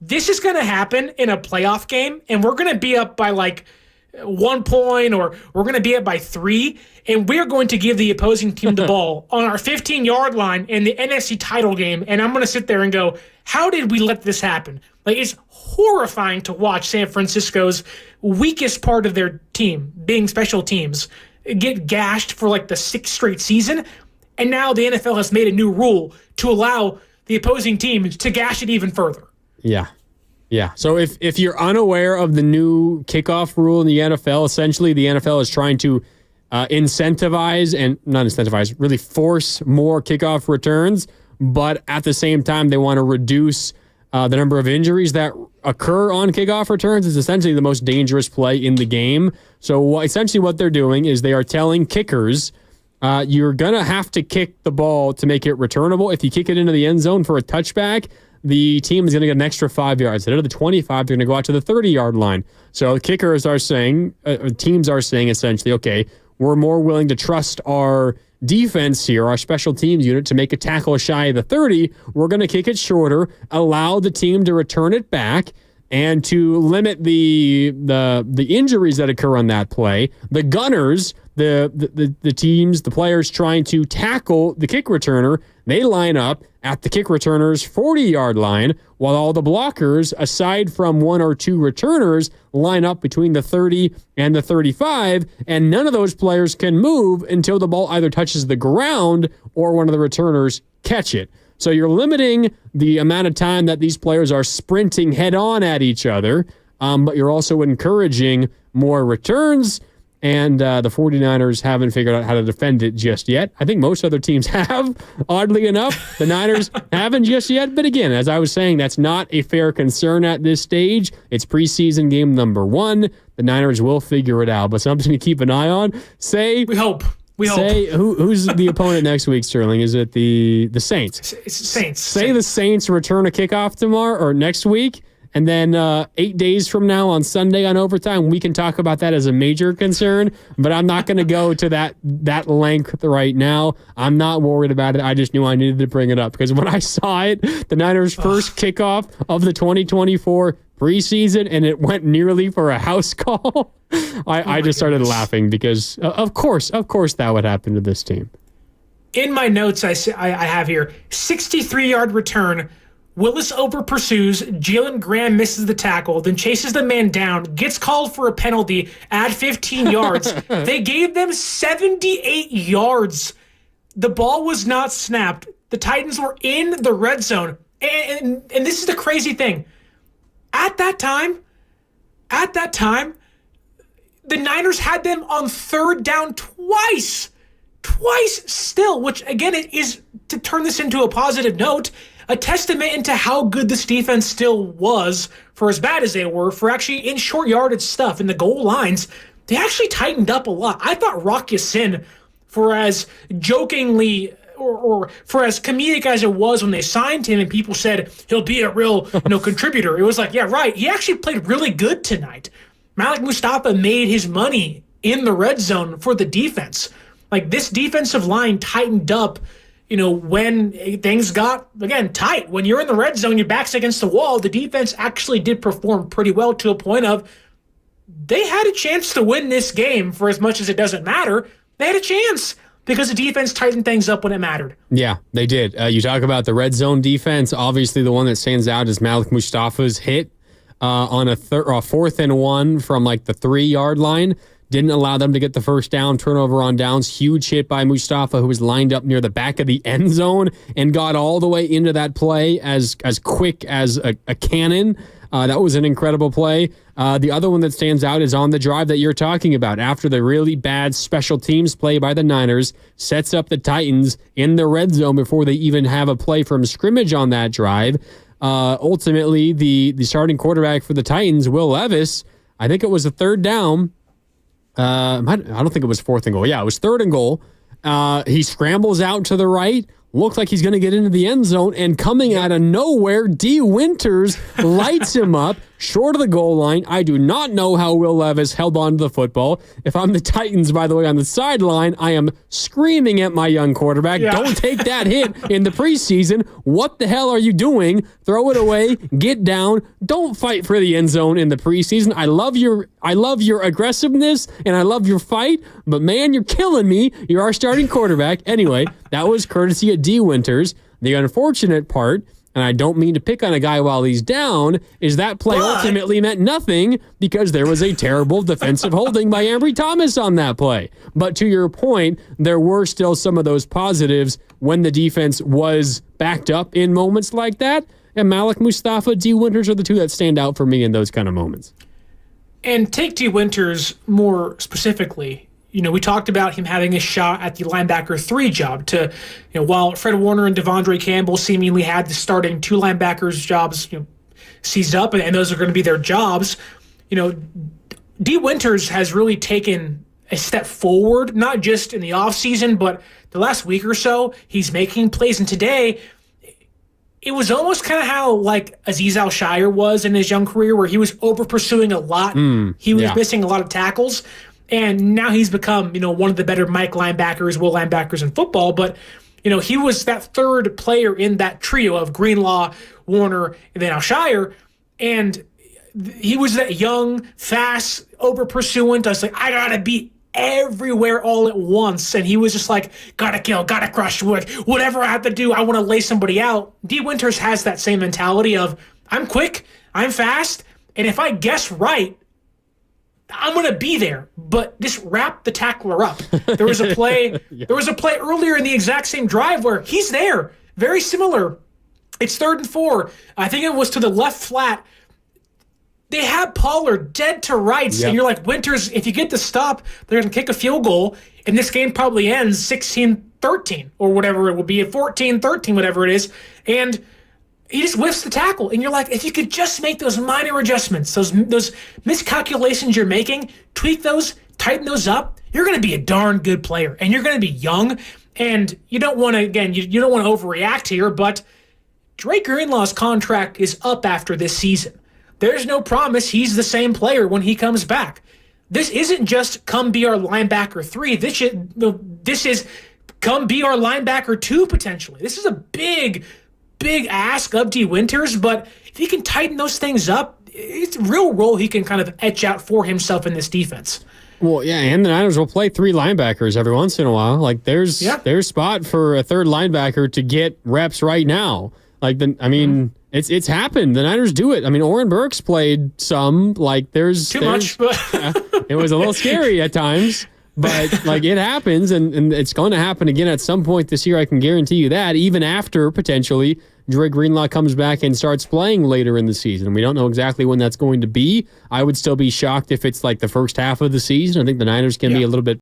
this is going to happen in a playoff game, and we're going to be up by 1 point, or we're going to be up by 3, and we're going to give the opposing team the ball on our 15-yard line in the NFC title game, and I'm going to sit there and go, how did we let this happen? It's horrifying to watch San Francisco's weakest part of their team, being special teams, get gashed for the 6th straight season, and now the NFL has made a new rule to allow the opposing team to gash it even further. Yeah. Yeah. So if you're unaware of the new kickoff rule in the NFL, essentially the NFL is trying to really force more kickoff returns, but at the same time they want to reduce the number of injuries that occur on kickoff returns. Is essentially the most dangerous play in the game. So essentially what they're doing is they are telling kickers, you're going to have to kick the ball to make it returnable. If you kick it into the end zone for a touchback, the team is going to get an extra 5 yards. Instead of the 25, they're going to go out to the 30-yard line. So kickers are saying, teams are saying essentially, okay, we're more willing to trust our defense here, our special teams unit, to make a tackle shy of the 30. We're going to kick it shorter, allow the team to return it back, and to limit the injuries that occur on that play. The gunners, the teams, the players trying to tackle the kick returner, they line up at the kick returner's 40-yard line, while all the blockers, aside from 1 or 2 returners, line up between the 30 and the 35, and none of those players can move until the ball either touches the ground or one of the returners catch it. So you're limiting the amount of time that these players are sprinting head-on at each other, but you're also encouraging more returns. And the 49ers haven't figured out how to defend it just yet. I think most other teams have, oddly enough. The Niners haven't just yet. But again, as I was saying, that's not a fair concern at this stage. It's preseason game number 1. The Niners will figure it out. But something to keep an eye on. We hope. Who's the opponent next week, Sterling? Is it the Saints? It's Saints. The Saints return a kickoff tomorrow or next week. And then 8 days from now on Sunday on overtime, we can talk about that as a major concern, but I'm not going to go to that length right now. I'm not worried about it. I just knew I needed to bring it up because when I saw it, the Niners' first kickoff of the 2024 preseason, and it went nearly for a house call, I just started laughing because, of course that would happen to this team. In my notes, I have here, 63-yard return. Willis over pursues. Jalen Graham misses the tackle, then chases the man down, gets called for a penalty at 15 yards. They gave them 78 yards. The ball was not snapped. The Titans were in the red zone. And this is the crazy thing. At that time, the Niners had them on third down twice still, which again is, to turn this into a positive note, a testament into how good this defense still was, for as bad as they were, for actually in short yardage stuff in the goal lines. They actually tightened up a lot. I thought Rock Ya-Sin, for as jokingly or for as comedic as it was when they signed him and people said he'll be a real contributor, it was like, yeah, right. He actually played really good tonight. Malik Mustafa made his money in the red zone for the defense. Like, this defensive line tightened up, when things got, again, tight. When you're in the red zone, your back's against the wall, the defense actually did perform pretty well to a point of they had a chance to win this game. For as much as it doesn't matter, they had a chance because the defense tightened things up when it mattered. Yeah, they did. You talk about the red zone defense. Obviously, the one that stands out is Malik Mustafa's hit on a 4th and 1 from like the 3-yard line. Didn't allow them to get the first down, turnover on downs. Huge hit by Mustafa, who was lined up near the back of the end zone and got all the way into that play as quick as a cannon. That was an incredible play. The other one that stands out is on the drive that you're talking about. After the really bad special teams play by the Niners, sets up the Titans in the red zone before they even have a play from scrimmage on that drive. Ultimately, the starting quarterback for the Titans, Will Levis, I think it was a 3rd down. I don't think it was 4th and goal. Yeah, it was 3rd and goal. He scrambles out to the right, looks like he's going to get into the end zone, and coming out of nowhere, D. Winters lights him up short of the goal line. I do not know how Will Levis held on to the football. If I'm the Titans, by the way, on the sideline, I am screaming at my young quarterback, Don't take that hit in the preseason. What the hell are you doing? Throw it away, get down. Don't fight for the end zone in the preseason. I love your aggressiveness and I love your fight, but man, you're killing me. You're our starting quarterback. Anyway, that was courtesy of D. Winters. The unfortunate part, and I don't mean to pick on a guy while he's down, is that play ultimately meant nothing because there was a terrible defensive holding by Ambry Thomas on that play. But to your point, there were still some of those positives when the defense was backed up in moments like that. And Malik Mustafa, D. Winters are the two that stand out for me in those kind of moments. And take D. Winters more specifically. We talked about him having a shot at the linebacker 3 job to, while Fred Warner and Devondre Campbell seemingly had the starting 2 linebackers jobs, seized up, and those are going to be their jobs. D. Winters has really taken a step forward, not just in the offseason, but the last week or so, he's making plays. And today, it was almost kind of how like Aziz Al-Shire was in his young career, where he was over pursuing a lot. He was missing a lot of tackles. And now he's become, one of the better Mike linebackers, will linebackers in football. But, he was that 3rd player in that trio of Greenlaw, Warner, and then Alshire. And he was that young, fast, over-pursuant. I was like, I got to be everywhere all at once. And he was just like, got to kill, got to crush, whatever I have to do, I want to lay somebody out. D. Winters has that same mentality of, I'm quick, I'm fast, and if I guess right, I'm going to be there, but just wrap the tackler up. There was a play There was a play earlier in the exact same drive where he's there. Very similar. It's 3rd and 4. I think it was to the left flat. They have Pollard dead to rights, and you're like, Winters, if you get the stop, they're going to kick a field goal, and this game probably ends 16-13 or whatever it will be, 14-13, whatever it is, and he just whiffs the tackle, and you're like, if you could just make those minor adjustments, those miscalculations you're making, tweak those, tighten those up, you're going to be a darn good player, and you're going to be young, and you don't want to, again, you don't want to overreact here, but Drake Greenlaw's contract is up after this season. there's no promise he's the same player when he comes back. This isn't just come be our linebacker 3. This is come be our linebacker 2 potentially. This is a big ask of D. Winters, but if he can tighten those things up, it's a real role he can kind of etch out for himself in this defense. Well, yeah, and the Niners will play 3 linebackers every once in a while. Like, there's spot for a third linebacker to get reps right now. Like, it's happened. The Niners do it. I mean, Oren Burks played some. Like, there's much. Yeah, it was a little scary at times, but like it happens, and it's going to happen again at some point this year. I can guarantee you that. Even after potentially Dre Greenlaw comes back and starts playing later in the season. We don't know exactly when that's going to be. I would still be shocked if it's like the first half of the season. I think the Niners can be a little bit